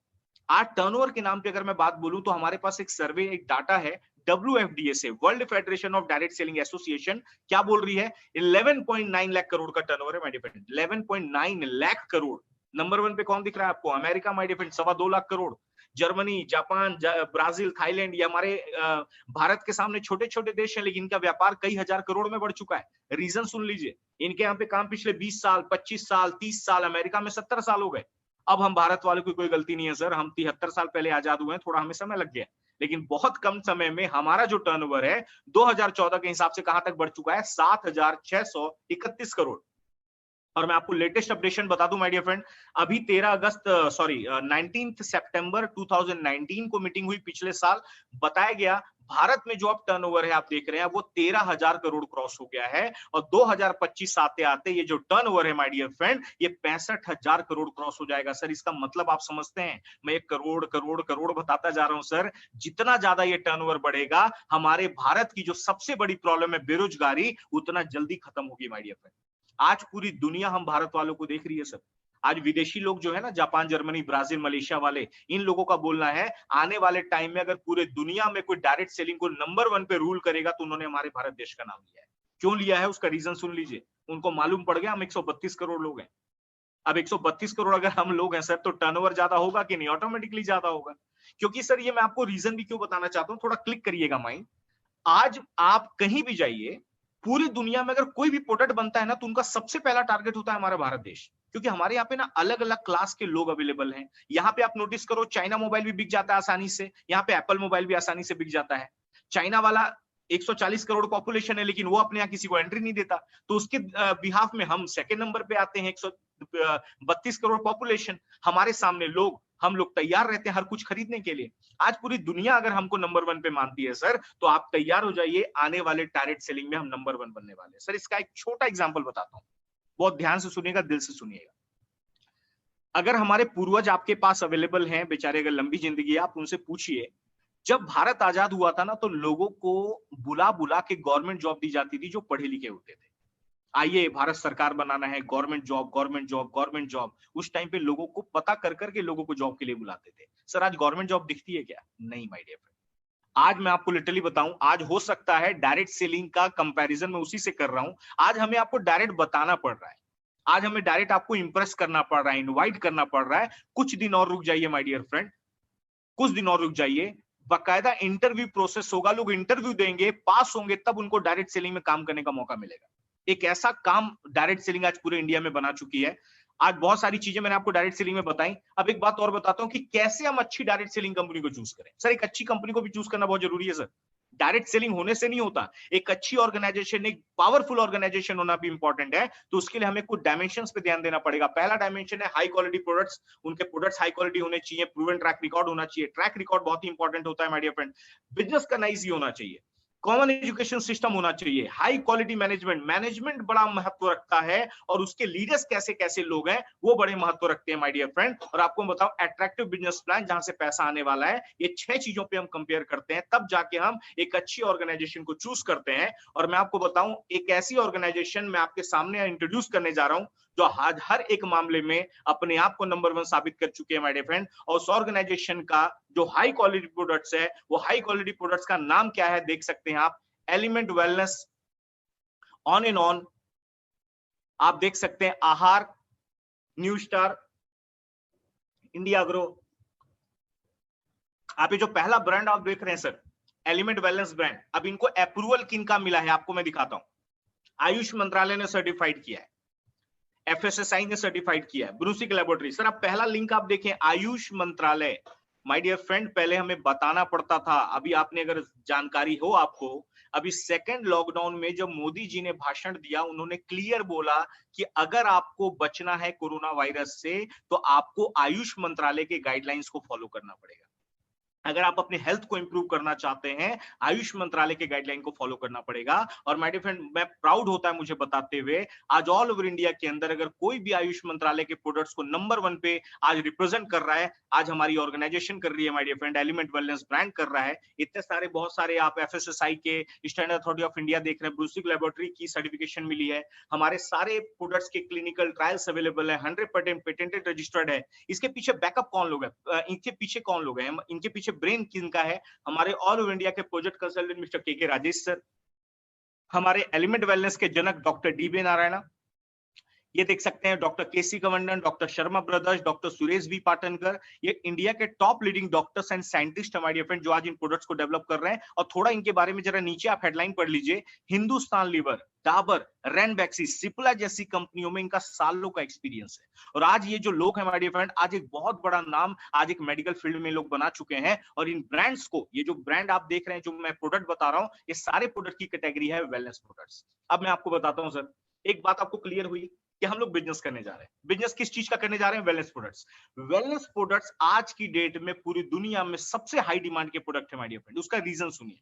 आज टर्नओवर के नाम पे अगर मैं बात बोलूं तो हमारे पास एक सर्वे, एक डाटा है WFDA से, world federation of direct selling association, क्या बोल रही है? 11.9 लाख करोड़ का टर्नओवर है my dear friend, 11.9 lakh crore. Number 1 पे कौन दिख रहा है आपको? America my dear friend, 2.25 lakh crore. Germany, Japan, Brazil, Thailand, ये हमारे भारत के सामने छोटे छोटे देश हैं, लेकिन इनका व्यापार कई हजार करोड़ में बढ़ चुका है। रीजन सुन लीजिए, इनके यहाँ पे काम पिछले 20 साल, 25 साल, 30 साल, अमेरिका में 70 साल हो गए। अब हम भारत वालों की कोई गलती नहीं है सर, हम 73 साल पहले आजाद हुए हैं, थोड़ा हमें समय लग गया, लेकिन बहुत कम समय में हमारा जो टर्नओवर है 2014 के हिसाब से कहां तक बढ़ चुका है? 7,631 करोड़। और मैं आपको लेटेस्ट अपडेशन बता दूं माय डियर फ्रेंड, अभी 19 सितंबर 2019 को मीटिंग हुई पिछले साल, बताया गया भारत में जो अब टर्नओवर है आप देख रहे हैं वो 13,000 करोड़ क्रॉस हो गया है। और 2025 आते आते ये जो टर्नओवर है माय डियर फ्रेंड, ये 65,000 करोड़ क्रॉस हो जाएगा। सर इसका मतलब आप समझते हैं? मैं एक करोड़ करोड़ करोड़ बताता जा रहा हूं सर। जितना ज्यादा ये टर्नओवर बढ़ेगा, हमारे भारत की जो सबसे बड़ी प्रॉब्लम है बेरोजगारी, उतना जल्दी खत्म होगी माय डियर फ्रेंड। आज पूरी दुनिया हम भारत वालों को देख रही है सर। आज विदेशी लोग जो है ना, जापान, जर्मनी, ब्राजील, मलेशिया वाले, इन लोगों का बोलना है आने वाले टाइम में अगर पूरे दुनिया में कोई डायरेक्ट सेलिंग को नंबर 1 पे रूल करेगा तो उन्होंने हमारे भारत देश का नाम लिया है। क्यों लिया है उसका रीजन सुन लीजिए। उनको मालूम पड़ गया हम 132 करोड़ लोग हैं। अब 132 करोड़ अगर हम लोग हैं सर, तो टर्नओवर ज्यादा होगा कि नहीं? ऑटोमेटिकली ज्यादा होगा। क्योंकि सर ये मैं आपको रीजन भी क्यों बताना चाहता हूँ, थोड़ा क्लिक करिएगा माइंड। आज आप कहीं भी जाइए, पूरी दुनिया में अगर कोई भी प्रोडक्ट बनता है ना, तो उनका सबसे पहला टारगेट होता है हमारा भारत देश। क्योंकि हमारे यहाँ पे ना अलग अलग क्लास के लोग अवेलेबल हैं। यहाँ पे आप नोटिस करो, चाइना मोबाइल भी बिक जाता है आसानी से, यहाँ पे एप्पल मोबाइल भी आसानी से बिक जाता है। चाइना वाला 140 करोड़ पॉपुलेशन है, लेकिन वो अपने यहाँ किसी को एंट्री नहीं देता, तो उसके बिहाफ में हम सेकेंड नंबर पे आते हैं। 132 करोड़ पॉपुलेशन, हमारे सामने लोग, हम लोग तैयार रहते हैं हर कुछ खरीदने के लिए। आज पूरी दुनिया अगर हमको नंबर 1 पे मानती है सर, तो आप तैयार हो जाइए, आने वाले डायरेक्ट सेलिंग में हम नंबर 1 बनने वाले हैं। सर इसका एक छोटा एग्जांपल बताता हूं, बहुत ध्यान से सुनिएगा, दिल से सुनिएगा। अगर हमारे पूर्वज आपके पास अवेलेबल हैं, बेचारे अगर लंबी जिंदगी है, आप उनसे पूछिए, जब भारत आजाद हुआ था ना, तो लोगों को बुला बुला के गवर्नमेंट जॉब दी जाती थी जो पढ़े लिखे होते थे। आइए भारत सरकार बनाना है, government job, government job, government job. उस टाइम पे लोगों को पता कर करके लोगों को जॉब के लिए बुलाते थे। सर आज गवर्नमेंट जॉब दिखती है क्या? नहीं माय डियर फ्रेंड। आज मैं आपको लिटरली बताऊं, आज हो सकता है डायरेक्ट सेलिंग का कंपैरिजन मैं उसी से कर रहा हूं, आज हमें आपको डायरेक्ट बताना पड़ रहा है, आज हमें डायरेक्ट आपको इंप्रेस करना पड़ रहा है, इनवाइट करना पड़ रहा है। कुछ दिन और रुक जाइए माय डियर फ्रेंड, कुछ दिन और रुक जाइए, बाकायदा इंटरव्यू प्रोसेस होगा, लोग इंटरव्यू देंगे, पास होंगे, तब उनको डायरेक्ट सेलिंग में काम करने का मौका मिलेगा। एक ऐसा काम डायरेक्ट सेलिंग आज पूरे इंडिया में बना चुकी है। आज बहुत सारी चीजें मैंने आपको डायरेक्ट सेलिंग में बताई। अब एक बात और बताता हूं कि कैसे हम अच्छी डायरेक्ट सेलिंग कंपनी को चूज करें। सर एक अच्छी कंपनी को भी चूज करना बहुत जरूरी है सर, डायरेक्ट सेलिंग होने से नहीं होता। एक अच्छी ऑर्गेनाइजेशन, एक पावरफुल ऑर्गेनाइजेशन होना भी इंपॉर्टेंट है। तो उसके लिए हमें कुछ डायमेंशंस पे ध्यान देना पड़ेगा। पहला डायमेंशन है हाई क्वालिटी प्रोडक्ट्स, उनके प्रोडक्ट्स हाई क्वालिटी होने चाहिए, प्रूवन ट्रैक रिकॉर्ड होना चाहिए। ट्रैक रिकॉर्ड बहुत ही इंपॉर्टेंट होता है माय डियर फ्रेंड। बिजनेस करना ईजी होना चाहिए, कॉमन एजुकेशन सिस्टम होना चाहिए, हाई क्वालिटी मैनेजमेंट, मैनेजमेंट बड़ा महत्व रखता है, और उसके लीडर्स कैसे कैसे लोग हैं वो बड़े महत्व रखते हैं माय डियर फ्रेंड। और आपको बताओ अट्रैक्टिव बिजनेस प्लान, जहां से पैसा आने वाला है, ये 6 चीजों पे हम कंपेयर करते हैं, तब जाके हम एक अच्छी ऑर्गेनाइजेशन को चूज करते हैं। और मैं आपको बताऊं, एक ऐसी ऑर्गेनाइजेशन मैं आपके सामने इंट्रोड्यूस करने जा रहा हूं जो आज हर एक मामले में अपने आप को नंबर 1 साबित कर चुके हैं माय डियर फ्रेंड। और उस ऑर्गेनाइजेशन का जो हाई क्वालिटी प्रोडक्ट्स है, वो हाई क्वालिटी प्रोडक्ट्स का नाम क्या है देख सकते हैं आप, element wellness, on and on, आप देख सकते हैं आहार, न्यू स्टार, इंडिया ग्रो। आप ये जो पहला ब्रांड आप देख रहे हैं सर, एलिमेंट वेलनेस ब्रांड, अब इनको अप्रूवल किनका मिला है आपको मैं दिखाता हूं। आयुष मंत्रालय ने सर्टिफाइड किया है, FSSAI ने सर्टिफाइड किया है, ब्रूसिक लैबोरेटरी। सर अब पहला लिंक आप देखें, आयुष मंत्रालय। माय डियर फ्रेंड, पहले हमें बताना पड़ता था, अभी आपने अगर जानकारी हो आपको, अभी सेकेंड लॉकडाउन में जब मोदी जी ने भाषण दिया, उन्होंने क्लियर बोला कि अगर आपको बचना है कोरोना वायरस से, तो आपको आयुष मंत्रालय के गाइडलाइंस को फॉलो करना पड़ेगा। अगर आप अपने हेल्थ को इंप्रूव करना चाहते हैं, आयुष मंत्रालय के गाइडलाइन को फॉलो करना पड़ेगा। और माय डियर फ्रेंड, मैं प्राउड होता है मुझे बताते हुए, आज ऑल ओवर इंडिया के अंदर अगर कोई भी आयुष मंत्रालय के प्रोडक्ट्स को नंबर 1 पे आज रिप्रेजेंट कर रहा है, आज हमारी ऑर्गेनाइजेशन कर रही है my dear friend, element wellness brand कर रहा है। इतने सारे बहुत सारे आप एफएसएसआई के, स्टैंडर्ड अथॉरिटी ऑफ इंडिया देख रहे हैं, ब्रूसिक लेबोरेटरी की सर्टिफिकेशन मिली है। हमारे सारे प्रोडक्ट्स के क्लिनिकल ट्रायल्स अवेलेबल है, 100% पेटेंटेड रजिस्टर्ड है। इसके पीछे बैकअप कौन लोग है, इनके पीछे कौन लोग हैं, इनके पीछे ब्रेन किनका है? हमारे ऑल ओवर इंडिया के project consultant mister K Rajesh sir, हमारे एलिमेंट वेलनेस के जनक डॉक्टर डीबी नारायणा, ये देख सकते हैं doctor KC Kavandan, doctor Sharma brothers, doctor Suresh V Patankar, ये इंडिया के top leading doctors and scientist हमारे फ्रेंड जो आज इन प्रोडक्ट्स को डेवलप कर रहे हैं। और थोड़ा इनके बारे में जरा नीचे आप हेडलाइन पढ़ लीजिए, हिंदुस्तान लीवर, डाबर, रैनबैक्सी, सिप्ला जैसी कंपनियों में इनका सालों का एक्सपीरियंस है। और आज ये जो लोग हैं हमारे फ्रेंड, आज एक बहुत बड़ा नाम आज एक मेडिकल फील्ड में लोग बना चुके हैं। और इन ब्रांड्स को, ये जो ब्रांड आप देख रहे हैं, जो मैं प्रोडक्ट बता रहा हूं, ये सारे प्रोडक्ट की कैटेगरी है वेलनेस प्रोडक्ट्स। अब मैं आपको बताता हूं सर, एक बात आपको क्लियर हुई कि हम लोग बिजनेस करने जा रहे हैं। बिजनेस किस चीज का करने जा रहे हैं? Wellness products. वेलनेस प्रोडक्ट्स आज की डेट में पूरी दुनिया में सबसे हाई डिमांड के प्रोडक्ट है माय डियर फ्रेंड। उसका रीजन सुनिए।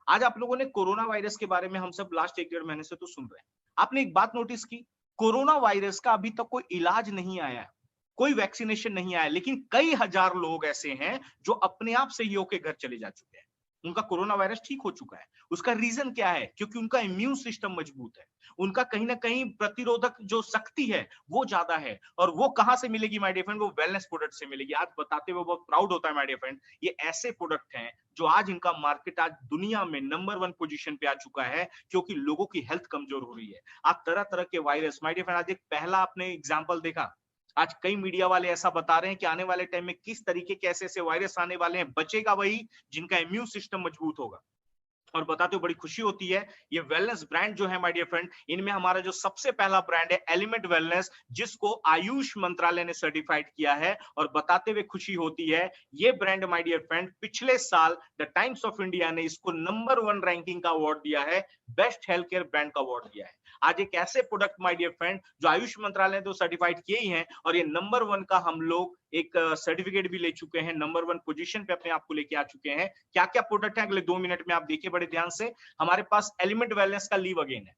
आज आप लोगों ने कोरोना वायरस के बारे में हम सब लास्ट 1-1.5 महीने से तो सुन रहे हैं। आपने एक बात नोटिस की, कोरोना वायरस का अभी तक कोई इलाज नहीं आया है, कोई वैक्सीनेशन नहीं आया, लेकिन कई हजार लोग ऐसे हैं जो अपने आप से ही होके घर चले जा चुके हैं। उनका कोरोना वायरस ठीक हो चुका है। उसका रीजन क्या है? क्योंकि उनका इम्यून सिस्टम मजबूत है, उनका कहीं ना कहीं प्रतिरोधक जो शक्ति है वो ज्यादा है। और वो कहां से मिलेगी माय डियर फ्रेंड? वो वेलनेस प्रोडक्ट से मिलेगी। आज बताते हुए बहुत प्राउड होता है माय डियर फ्रेंड, ये ऐसे प्रोडक्ट हैं जो आज इनका मार्केट आज दुनिया में नंबर 1 पोजीशन पे आ चुका है, क्योंकि लोगों की हेल्थ कमजोर हो रही है। आज तरह तरह के वायरस माय डियर फ्रेंड, आज एक पहला आपने एग्जाम्पल देखा, आज कई मीडिया वाले ऐसा बता रहे हैं कि आने वाले टाइम में किस तरीके के ऐसे ऐसे वायरस आने वाले हैं, बचेगा वही जिनका इम्यून सिस्टम मजबूत होगा। और बताते हुए बड़ी खुशी होती है, ये वेलनेस ब्रांड जो है माय डियर फ्रेंड, इनमें हमारा जो सबसे पहला ब्रांड है एलिमेंट वेलनेस, जिसको आयुष मंत्रालय ने सर्टिफाइड किया है। और बताते हुए खुशी होती है, ये ब्रांड माय डियर फ्रेंड पिछले साल द टाइम्स ऑफ इंडिया ने इसको नंबर 1 रैंकिंग का अवार्ड दिया है, बेस्ट हेल्थ केयर ब्रांड का अवार्ड दिया है। आज एक ऐसे प्रोडक्ट माय डियर फ्रेंड जो आयुष मंत्रालय ने तो सर्टिफाइड किए ही हैं, और ये नंबर 1 का हम लोग एक सर्टिफिकेट भी ले चुके हैं, नंबर 1 पोजीशन पे अपने आप को लेके आ चुके हैं। क्या क्या प्रोडक्ट है अगले 2 मिनट में आप देखिए बड़े ध्यान से। हमारे पास एलिमेंट वेलनेस का लीव अगेन है,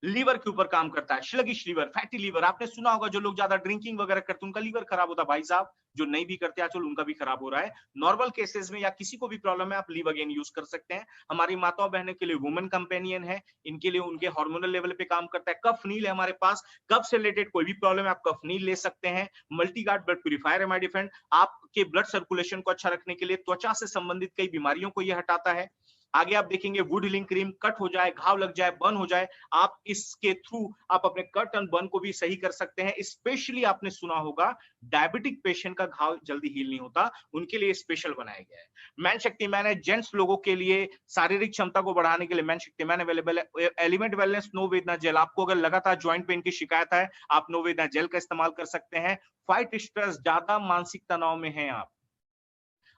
लीवर के ऊपर काम करता है, स्लगिश लीवर, फैटी लीवर। आपने सुना होगा जो लोग ज्यादा ड्रिंकिंग वगैरह करते हैं उनका लीवर खराब होता है। भाई साहब, जो नहीं भी करते आजकल उनका भी खराब हो रहा है। नॉर्मल केसेस में या किसी को भी प्रॉब्लम है, आप लीव अगेन यूज कर सकते हैं। हमारी माताओं बहनों के लिए वुमेन कंपेनियन है, इनके लिए उनके हार्मोनल लेवल पे काम करता है। कफ नील है हमारे पास, कफ से रिलेटेड कोई भी प्रॉब्लम है आप कफ नील ले सकते हैं। मल्टी गार्ड ब्लड प्यूरिफायर है माय डियर फ्रेंड, आपके ब्लड सर्कुलेशन को अच्छा रखने के लिए, त्वचा से संबंधित कई बीमारियों को यह हटाता है। आगे आप देखेंगे वुड हीलिंग क्रीम, कट हो जाए, घाव लग जाए, बर्न हो जाए, आप इसके थ्रू आप अपने कट एंड बर्न को भी सही कर सकते हैं। स्पेशली आपने सुना होगा डायबिटिक पेशेंट का घाव जल्दी हील नहीं होता, उनके लिए स्पेशल बनाया गया है। मैन शक्ति मैन है, जेंट्स लोगों के लिए शारीरिक क्षमता को बढ़ाने के लिए मैन शक्ति मैन अवेलेबल है। एलिमेंट वेलनेस नो वेदना जेल, आपको अगर लगातार ज्वाइंट पेन की शिकायत है, आप नो वेदना जेल का इस्तेमाल कर सकते हैं। फाइट स्ट्रेस, ज्यादा मानसिक तनाव में है आप,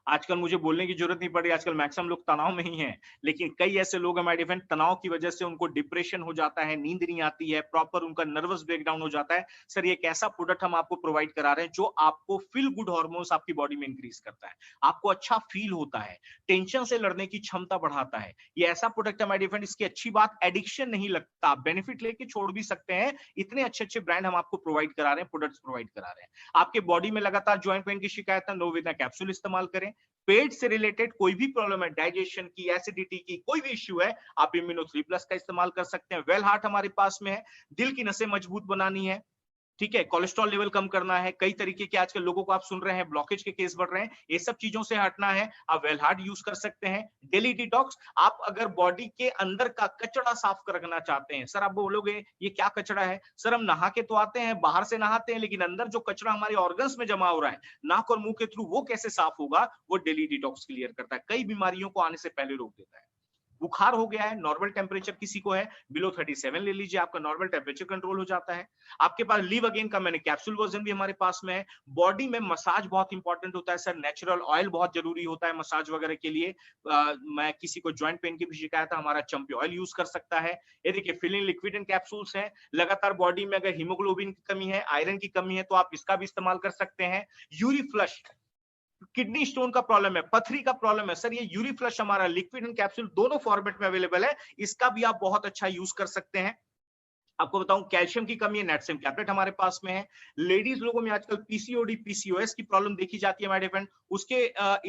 आजकल मुझे बोलने की जरूरत नहीं पड़ी, आजकल मैक्सिमम लोग तनाव में ही हैं, लेकिन कई ऐसे लोग हैं माय डियर फ्रेंड, तनाव की वजह से उनको डिप्रेशन हो जाता है, नींद नहीं आती है, प्रॉपर उनका नर्वस ब्रेकडाउन हो जाता है। सर, ये एक ऐसा प्रोडक्ट हम आपको प्रोवाइड करा रहे हैं जो आपको फील गुड हार्मोन्स आपकी बॉडी में इंक्रीज करता है, आपको अच्छा फील होता है, टेंशन से लड़ने की क्षमता बढ़ाता है। ये ऐसा प्रोडक्ट है माय डियर फ्रेंड, इसकी अच्छी बात एडिक्शन नहीं लगता, आप बेनिफिट लेके छोड़ भी सकते हैं। इतने अच्छे अच्छे ब्रांड हम आपको प्रोवाइड करा रहे हैं, प्रोडक्ट्स प्रोवाइड करा रहे हैं। आपके बॉडी में लगातार ज्वाइंट पेन की शिकायत है, नोवेदा कैप्सूल इस्तेमाल करें। पेट से रिलेटेड कोई भी प्रॉब्लम है, डाइजेशन की, एसिडिटी की, कोई भी इश्यू है, आप इम्यूनो 3 प्लस का इस्तेमाल कर सकते हैं। वेल हार्ट हमारे पास में है, दिल की नसें मजबूत बनानी है, ठीक है, कोलेस्ट्रॉल लेवल कम करना है, कई तरीके के आजकल लोगों को आप सुन रहे हैं ब्लॉकेज के केस बढ़ रहे हैं, ये सब चीजों से हटना है, आप वेल हार्ट यूज कर सकते हैं। डेली डिटॉक्स, आप अगर बॉडी के अंदर का कचरा साफ रखना चाहते हैं, सर आप बोलोगे ये क्या कचरा है? सर, हम नहा के तो आते हैं, बाहर से नहाते हैं, लेकिन अंदर जो कचरा हमारे ऑर्गन्स में जमा हो रहा है नाक और मुंह के थ्रू, वो कैसे साफ होगा? वो डेली डिटॉक्स क्लियर करता है, कई बीमारियों को आने से पहले रोक देता है। बुखार हो गया है, नॉर्मल टेम्परेचर किसी को है, बिलो 37 ले लीजिए, आपका नॉर्मल टेम्परेचर कंट्रोल हो जाता है। आपके पास लीव अगेन का मैंने कैप्सूल वर्जन भी हमारे पास में है। बॉडी में मसाज बहुत इंपॉर्टेंट होता है सर, नेचुरल ऑयल बहुत जरूरी होता है मसाज वगैरह के लिए। मैं किसी को ज्वाइंट पेन की भी शिकायत है, हमारा चंपी ऑयल यूज कर सकता है। ये देखिए फिलिंग लिक्विड एंड कैप्सूल्स हैं, लगातार बॉडी में अगर हीमोग्लोबिन की कमी है, आयरन की कमी है, तो आप इसका भी इस्तेमाल कर सकते हैं। यूरी फ्लश, किडनी स्टोन का प्रॉब्लम है, पथरी का प्रॉब्लम है, सर ये यूरिफ्लश हमारा लिक्विड एंड कैप्सूल दोनों फॉर्मेट में अवेलेबल है, इसका भी आप बहुत अच्छा यूज कर सकते हैं। आपको बताऊं कैल्शियम की कमी है, नेटसेम टैबलेट हमारे पास में है। लेडीज लोगों में आजकल पीसीओडी पीसीओएस की प्रॉब्लम देखी जाती है माय फ्रेंड, उसके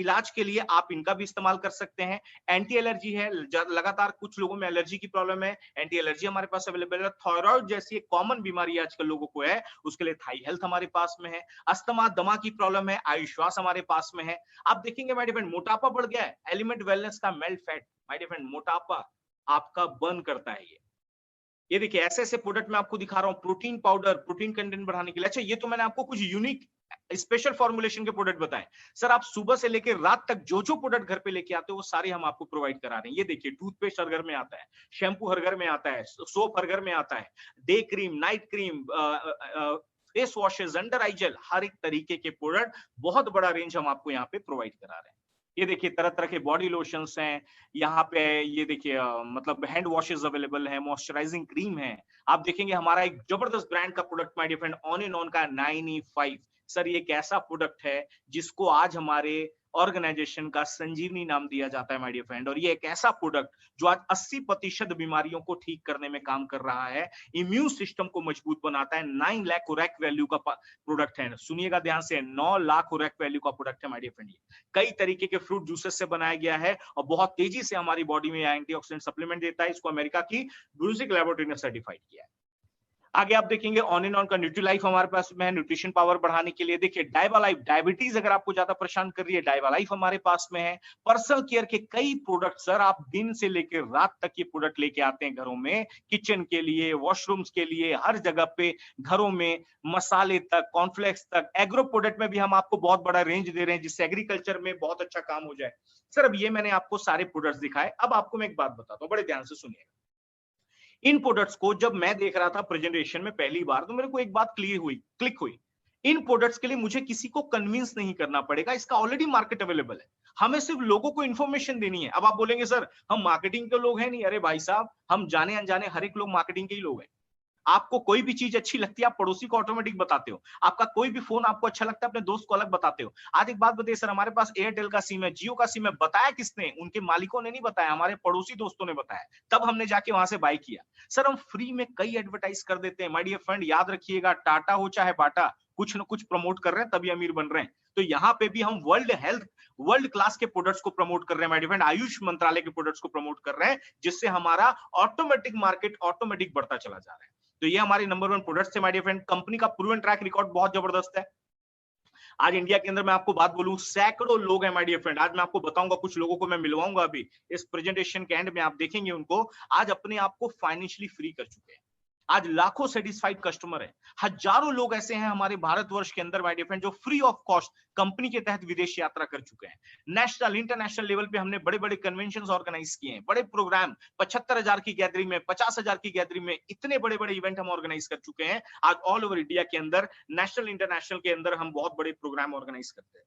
इलाज के लिए आप इनका भी इस्तेमाल कर सकते हैं। एंटी एलर्जी है, लगातार कुछ लोगों में एलर्जी की प्रॉब्लम है, एंटी एलर्जी हमारे पास अवेलेबल है। थायराइड जैसी एक कॉमन बीमारी आजकल लोगों को है, उसके लिए थाई हेल्थ हमारे पास में है। अस्थमा दमा की प्रॉब्लम है, आयुश्वास हमारे पास में है। आप देखेंगे माय फ्रेंड मोटापा बढ़ गया है, एलिमेंट वेलनेस का मेल्ट फैट, माय फ्रेंड मोटापा आपका बर्न करता है ये देखिए ऐसे ऐसे प्रोडक्ट मैं आपको दिखा रहा हूँ, प्रोटीन पाउडर, प्रोटीन कंटेंट बढ़ाने के लिए। अच्छा ये तो मैंने आपको कुछ यूनिक स्पेशल फॉर्मुलेशन के प्रोडक्ट बताए। सर आप सुबह से लेकर रात तक जो जो प्रोडक्ट घर पे लेके आते हो वो सारे हम आपको प्रोवाइड करा रहे हैं। ये देखिए टूथपेस्ट हर घर में आता है, शैम्पू हर घर में आता है, सोप हर घर में आता है, day cream, night cream, face washes, under eye gel, हर एक तरीके के प्रोडक्ट, बहुत बड़ा रेंज हम आपको यहाँ पे प्रोवाइड करा रहे हैं। ये देखिए तरह तरह के बॉडी लोशंस हैं यहाँ पे, ये देखिए मतलब हैंड वॉशेस अवेलेबल है, मॉइस्चराइजिंग क्रीम है। आप देखेंगे हमारा एक जबरदस्त ब्रांड का product my dear friend on and on का 9E5। सर ये एक ऐसा प्रोडक्ट है जिसको आज हमारे ऑर्गेनाइजेशन का संजीवनी नाम दिया जाता है माय डियर फ्रेंड, और ये एक ऐसा प्रोडक्ट जो आज 80% बीमारियों को ठीक करने में काम कर रहा है, इम्यून सिस्टम को मजबूत बनाता है। 9 लाख ओरेक वैल्यू का प्रोडक्ट है, सुनिएगा ध्यान से, 9 लाख ओरेक वैल्यू का प्रोडक्ट है माय डियर फ्रेंड। कई तरीके के फ्रूट जूसेस से बनाया गया है और बहुत तेजी से हमारी बॉडी में एंटीऑक्सीडेंट सप्लीमेंट देता है। इसको अमेरिका की ब्रूजिक लैबोरेटरी ने सर्टिफाइड किया है। आगे आप देखेंगे ऑन एंड ऑन का न्यूट्रीलाइफ हमारे पास में है, न्यूट्रिशन पावर बढ़ाने के लिए। देखिए डायवालाइफ, डायबिटीज अगर आपको ज्यादा परेशान कर रही है, डायवालाइफ हमारे पास में है। पर्सनल केयर के कई प्रोडक्ट सर आप दिन से लेकर रात तक ये प्रोडक्ट लेके आते हैं घरों में, किचन के लिए, वॉशरूम्स के लिए, हर जगह पे घरों में, मसाले तक, कॉर्नफ्लेक्स तक। एग्रो प्रोडक्ट में भी हम आपको बहुत बड़ा रेंज दे रहे हैं जिससे एग्रीकल्चर में बहुत अच्छा काम हो जाए। सर अब ये मैंने आपको सारे प्रोडक्ट्स दिखाए, अब आपको मैं एक बात बताता हूँ, बड़े ध्यान से सुनिए। इन प्रोडक्ट्स को जब मैं देख रहा था प्रेजेंटेशन में पहली बार, तो मेरे को एक बात क्लिक हुई। इन प्रोडक्ट्स के लिए मुझे किसी को कन्विंस नहीं करना पड़ेगा, इसका ऑलरेडी मार्केट अवेलेबल है, हमें सिर्फ लोगों को इंफॉर्मेशन देनी है। अब आप बोलेंगे सर हम मार्केटिंग के लोग हैं नहीं, अरे भाई साहब हम जाने अनजाने हर एक लोग मार्केटिंग के ही लोग हैं। आपको कोई भी चीज अच्छी लगती है आप पड़ोसी को ऑटोमेटिक बताते हो, आपका कोई भी फोन आपको अच्छा लगता है अपने दोस्त को अलग बताते हो। आज एक बात बताइए सर, हमारे पास एयरटेल का सिम है, जियो का सिम है, बताया किसने? उनके मालिकों ने नहीं बताया, हमारे पड़ोसी दोस्तों ने बताया, तब हमने जाके वहां से बाय किया। सर हम फ्री में कई एडवर्टाइज कर देते हैं माय डियर फ्रेंड, याद रखिएगा, टाटा हो चाहे बाटा, कुछ न कुछ प्रमोट कर रहे हैं तभी अमीर बन रहे हैं। तो यहाँ पे भी हम वर्ल्ड क्लास के प्रोडक्ट्स को प्रमोट कर रहे हैं माय डियर फ्रेंड, आयुष मंत्रालय के प्रोडक्ट्स को प्रमोट कर रहे हैं, जिससे हमारा ऑटोमेटिक मार्केट ऑटोमेटिक बढ़ता चला जा रहा है। तो ये हमारे नंबर 1 प्रोडक्ट्स है माय डियर फ्रेंड। कंपनी का प्रूवन ट्रैक रिकॉर्ड बहुत जबरदस्त है। आज इंडिया के अंदर मैं आपको बात बोलूं, सैकड़ों लोग हैं माय डियर फ्रेंड। आज मैं आपको बताऊंगा, कुछ लोगों को मैं मिलवाऊंगा अभी इस प्रेजेंटेशन के एंड में, आप देखेंगे उनको आज अपने आप को फाइनेंशियली फ्री कर चुके हैं। आज लाखों सेटिस्फाइड कस्टमर है, हजारों लोग ऐसे हैं हमारे भारतवर्ष के अंदर माय डियर फ्रेंड जो फ्री ऑफ कॉस्ट कंपनी के तहत विदेश यात्रा कर चुके हैं। नेशनल इंटरनेशनल लेवल पे हमने बड़े बड़े कन्वेंशंस ऑर्गेनाइज किए हैं, बड़े प्रोग्राम, 75,000 की गैदरिंग में, 50,000 की गैदरिंग में, इतने बड़े बड़े इवेंट हम ऑर्गेनाइज कर चुके हैं। आज ऑल ओवर इंडिया के अंदर नेशनल इंटरनेशनल के अंदर हम बहुत बड़े प्रोग्राम ऑर्गेनाइज करते हैं।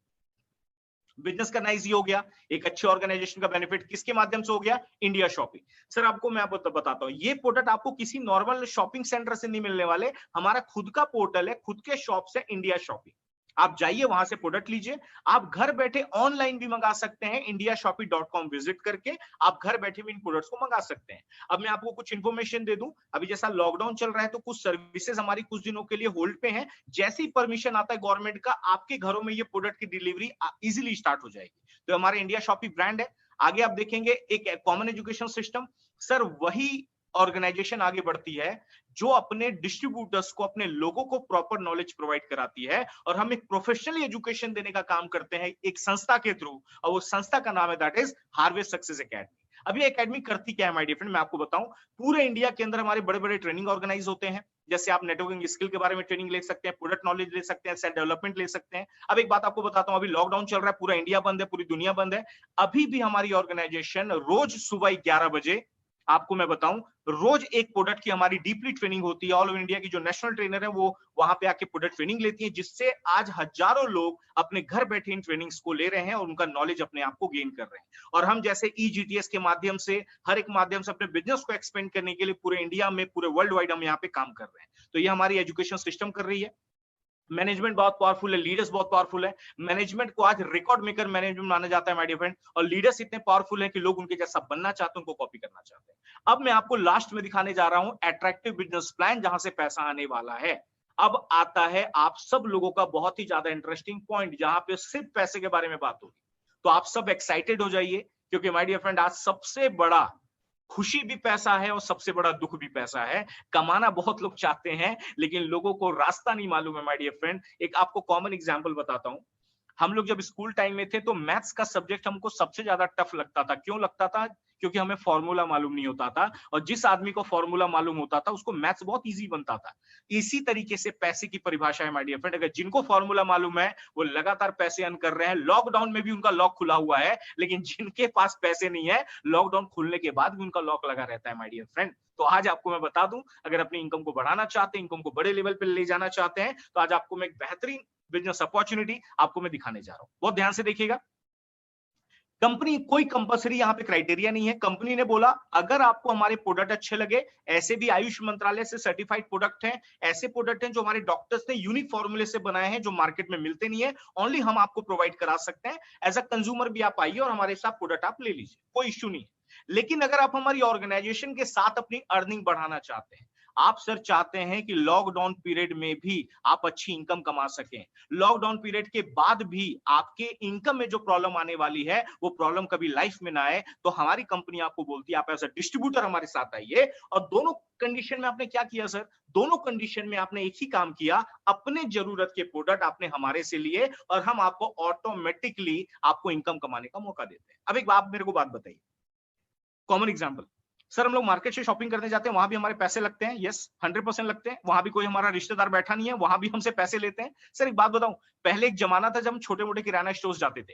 बिजनेस करना इजी हो गया, एक अच्छे ऑर्गेनाइजेशन का बेनिफिट किसके माध्यम से हो गया? India shopping. सर आपको मैं बताता हूं, ये प्रोडक्ट आपको किसी नॉर्मल शॉपिंग सेंटर से नहीं मिलने वाले, हमारा खुद का पोर्टल है, खुद के शॉप से इंडिया शॉपिंग। आप जाइए वहां से प्रोडक्ट लीजिए, आप घर बैठे ऑनलाइन भी मंगा सकते हैं, indiashopee.com विजिट करके आप घर बैठे भी इन प्रोडक्ट्स को मंगा सकते हैं। अब मैं आपको कुछ इंफॉर्मेशन दे दूं, अभी जैसा लॉकडाउन चल रहा है तो कुछ सर्विसेज हमारी कुछ दिनों के लिए होल्ड पे हैं, जैसे ही परमिशन आता है गवर्नमेंट का, आपके घरों में ये प्रोडक्ट की डिलीवरी इजिली स्टार्ट हो जाएगी। तो हमारे इंडिया शॉपी ब्रांड है। आगे आप देखेंगे एक कॉमन एजुकेशन सिस्टम, सर वही ऑर्गेनाइजेशन आगे बढ़ती है जो अपने डिस्ट्रीब्यूटर्स को, अपने लोगों को प्रॉपर नॉलेज प्रोवाइड कराती है, और हम एक प्रोफेशनल एजुकेशन देने का काम करते हैं एक संस्था के थ्रू, और वो संस्था का नाम है that is harvest success academy. अब ये एकेडमी करती क्या है माय डियर फ्रेंड, मैं आपको बताऊं, पूरे इंडिया के अंदर हमारे बड़े बड़े ट्रेनिंग ऑर्गेनाइज होते हैं, जैसे आप नेटवर्किंग स्किल के बारे में ट्रेनिंग ले सकते हैं, प्रोडक्ट नॉलेज ले सकते हैं, सेल्फ डेवलपमेंट ले सकते हैं। अब एक बात आपको बताता हूं, अभी लॉकडाउन चल रहा है, पूरा इंडिया बंद है, पूरी दुनिया बंद है, अभी भी हमारी ऑर्गेनाइजेशन रोज सुबह 11 बजे, आपको मैं बताऊं, रोज एक प्रोडक्ट की हमारी डीपली ट्रेनिंग होती है। ऑल ओवर इंडिया की जो नेशनल ट्रेनर है वो वहां पे आके प्रोडक्ट ट्रेनिंग लेती है, जिससे आज हजारों लोग अपने घर बैठे इन ट्रेनिंग्स को ले रहे हैं और उनका नॉलेज अपने आप को गेन कर रहे हैं। और हम जैसे ईजीटीएस के माध्यम से, हर एक माध्यम से अपने बिजनेस को एक्सपेंड करने के लिए पूरे इंडिया में, पूरे वर्ल्ड वाइड हम यहाँ पे काम कर रहे हैं। तो ये हमारी एजुकेशन सिस्टम कर रही है। मैनेजमेंट बहुत पावरफुल है, लीडर्स बहुत पावरफुल है। मैनेजमेंट को आज रिकॉर्ड मेकर मैनेजमेंट माना जाता है माय डियर फ्रेंड, और लीडर्स इतने पावरफुल हैं कि लोग उनके जैसा बनना चाहते हैं, उनको कॉपी करना चाहते हैं। अब मैं आपको लास्ट में दिखाने जा रहा हूं अट्रैक्टिव बिजनेस प्लान, जहां से पैसा आने वाला है। अब आता है आप सब लोगों का बहुत ही ज्यादा इंटरेस्टिंग पॉइंट, जहां पे सिर्फ पैसे के बारे में बात होगी। तो आप सब एक्साइटेड हो जाइए, क्योंकि माय डियर फ्रेंड आज सबसे बड़ा खुशी भी पैसा है और सबसे बड़ा दुख भी पैसा है। कमाना बहुत लोग चाहते हैं, लेकिन लोगों को रास्ता नहीं मालूम है माय डियर फ्रेंड। एक आपको कॉमन एग्जांपल बताता हूं। हम लोग जब स्कूल टाइम में थे तो मैथ्स का सब्जेक्ट हमको सबसे ज्यादा टफ लगता था। क्यों लगता था? क्योंकि हमें फॉर्मूला मालूम नहीं होता था, और जिस आदमी को फॉर्मूला मालूम होता था उसको मैथ्स बहुत इजी बनता था। इसी तरीके से पैसे की परिभाषा है माय डियर फ्रेंड। अगर जिनको फॉर्मूला मालूम है वो लगातार पैसे अर्न कर रहे हैं, लॉकडाउन में भी उनका लॉक खुला हुआ है। लेकिन जिनके पास पैसे नहीं है, लॉकडाउन खुलने के बाद भी उनका लॉक लगा रहता है माय डियर फ्रेंड। तो आज आपको मैं बता दूं, अगर अपनी इनकम को बढ़ाना चाहते हैं, इनकम को बड़े लेवल पे ले जाना चाहते हैं, तो आज आपको मैं एक बेहतरीन बिजनेस अपॉर्चुनिटी आपको मैं दिखाने जा रहा हूं। बहुत ध्यान से देखिएगा। कंपनी कोई कंपलसरी यहाँ पे क्राइटेरिया नहीं है। कंपनी ने बोला अगर आपको हमारे प्रोडक्ट अच्छे लगे, ऐसे भी आयुष मंत्रालय से सर्टिफाइड प्रोडक्ट हैं, ऐसे प्रोडक्ट हैं जो हमारे डॉक्टर्स ने यूनिक फॉर्मूले से बनाए हैं, जो मार्केट में मिलते नहीं है, ओनली हम आपको प्रोवाइड करा सकते हैं। एज अ कंज्यूमर भी आप आइए और हमारे साथ प्रोडक्ट आप ले लीजिए, कोई इश्यू नहीं है। लेकिन अगर आप हमारी ऑर्गेनाइजेशन के साथ अपनी अर्निंग बढ़ाना चाहते हैं, आप सर चाहते हैं कि लॉकडाउन पीरियड में भी आप अच्छी इनकम कमा सकें, लॉकडाउन पीरियड के बाद भी आपके इनकम में जो प्रॉब्लम आने वाली है वो प्रॉब्लम कभी लाइफ में ना आए, तो हमारी कंपनी आपको बोलती है आप एज अ डिस्ट्रीब्यूटर हमारे साथ आइए। और दोनों कंडीशन में आपने क्या किया सर? दोनों कंडीशन में आपने एक ही काम किया, अपने जरूरत के प्रोडक्ट आपने हमारे से लिए और हम आपको ऑटोमेटिकली आपको इनकम कमाने का मौका देते हैं। अब एक आप मेरे को बात बताइए, कॉमन एग्जांपल, सर हम लोग मार्केट से शॉपिंग करने जाते हैं, वहां भी हमारे पैसे लगते हैं। यस, 100% लगते हैं। वहां भी कोई हमारा रिश्तेदार बैठा नहीं है, वहां भी हमसे पैसे लेते हैं। सर एक बात बताऊं, पहले एक जमाना था जब हम छोटे मोटे किराना स्टोर जाते थे,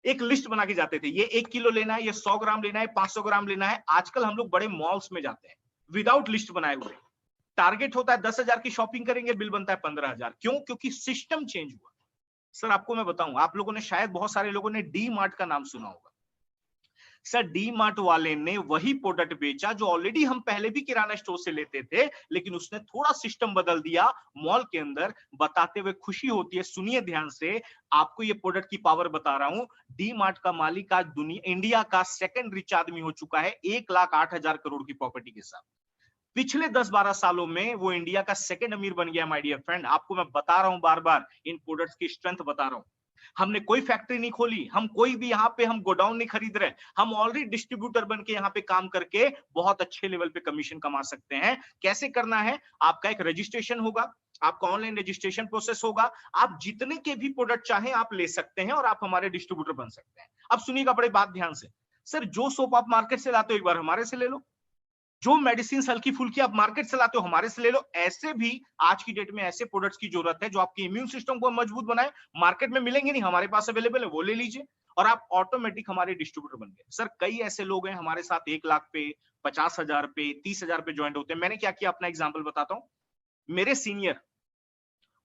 एक लिस्ट बना के जाते थे, ये 1 किलो लेना है, ये 100 ग्राम लेना है, 500 ग्राम लेना है। आजकल हम लोग बड़े मॉल्स में जाते हैं विदाउट लिस्ट बनाए हुए। टारगेट होता है 10,000 की शॉपिंग करेंगे, बिल बनता है 15,000। क्यों? क्योंकि सिस्टम चेंज हुआ। सर आपको मैं बताऊं, आप लोगों ने शायद बहुत सारे लोगों ने डी मार्ट का नाम सुना होगा। सर डी मार्ट वाले ने वही प्रोडक्ट बेचा जो ऑलरेडी हम पहले भी किराना स्टोर से लेते थे, लेकिन उसने थोड़ा सिस्टम बदल दिया मॉल के अंदर। बताते हुए खुशी होती है, सुनिए ध्यान से, आपको ये प्रोडक्ट की पावर बता रहा हूं। डी मार्ट का मालिक आज दुनिया इंडिया का सेकंड रिच आदमी हो चुका है, 1,08,000 करोड़ की प्रॉपर्टी के साथ। पिछले 10-12 सालों में वो इंडिया का सेकंड अमीर बन गया माय डियर फ्रेंड। आपको मैं बता रहा हूं, बार बार इन प्रोडक्ट्स की स्ट्रेंथ बता रहा हूं। हमने कोई फैक्ट्री नहीं खोली, हम कोई भी यहाँ पे हम गोडाउन नहीं खरीद रहे, हम ऑलरेडी डिस्ट्रीब्यूटर बन के यहाँ पे काम करके बहुत अच्छे लेवल पे कमीशन कमा सकते हैं। कैसे करना है? आपका एक रजिस्ट्रेशन होगा, आपका ऑनलाइन रजिस्ट्रेशन प्रोसेस होगा, आप जितने के भी प्रोडक्ट चाहें आप ले सकते हैं और आप हमारे डिस्ट्रीब्यूटर बन सकते हैं। अब सुनिएगा बड़ी बात ध्यान से, सर जो सोप आप मार्केट से लाते हो एक बार हमारे से ले लो, जो मेडिसिन हल्की फुल्की आप मार्केट से लाते हो हमारे से ले लो। ऐसे भी आज की डेट में ऐसे प्रोडक्ट्स की जरूरत है जो आपके इम्यून सिस्टम को मजबूत बनाए, मार्केट में मिलेंगे नहीं, हमारे पास अवेलेबल है, वो ले लीजिए और आप ऑटोमेटिक हमारे डिस्ट्रीब्यूटर बन गए। सर कई ऐसे लोग हैं हमारे साथ 1 लाख पे, 50,000 पे, 30,000 पे ज्वाइन होते हैं। मैंने क्या किया, अपना एग्जाम्पल बताता हूँ। मेरे सीनियर,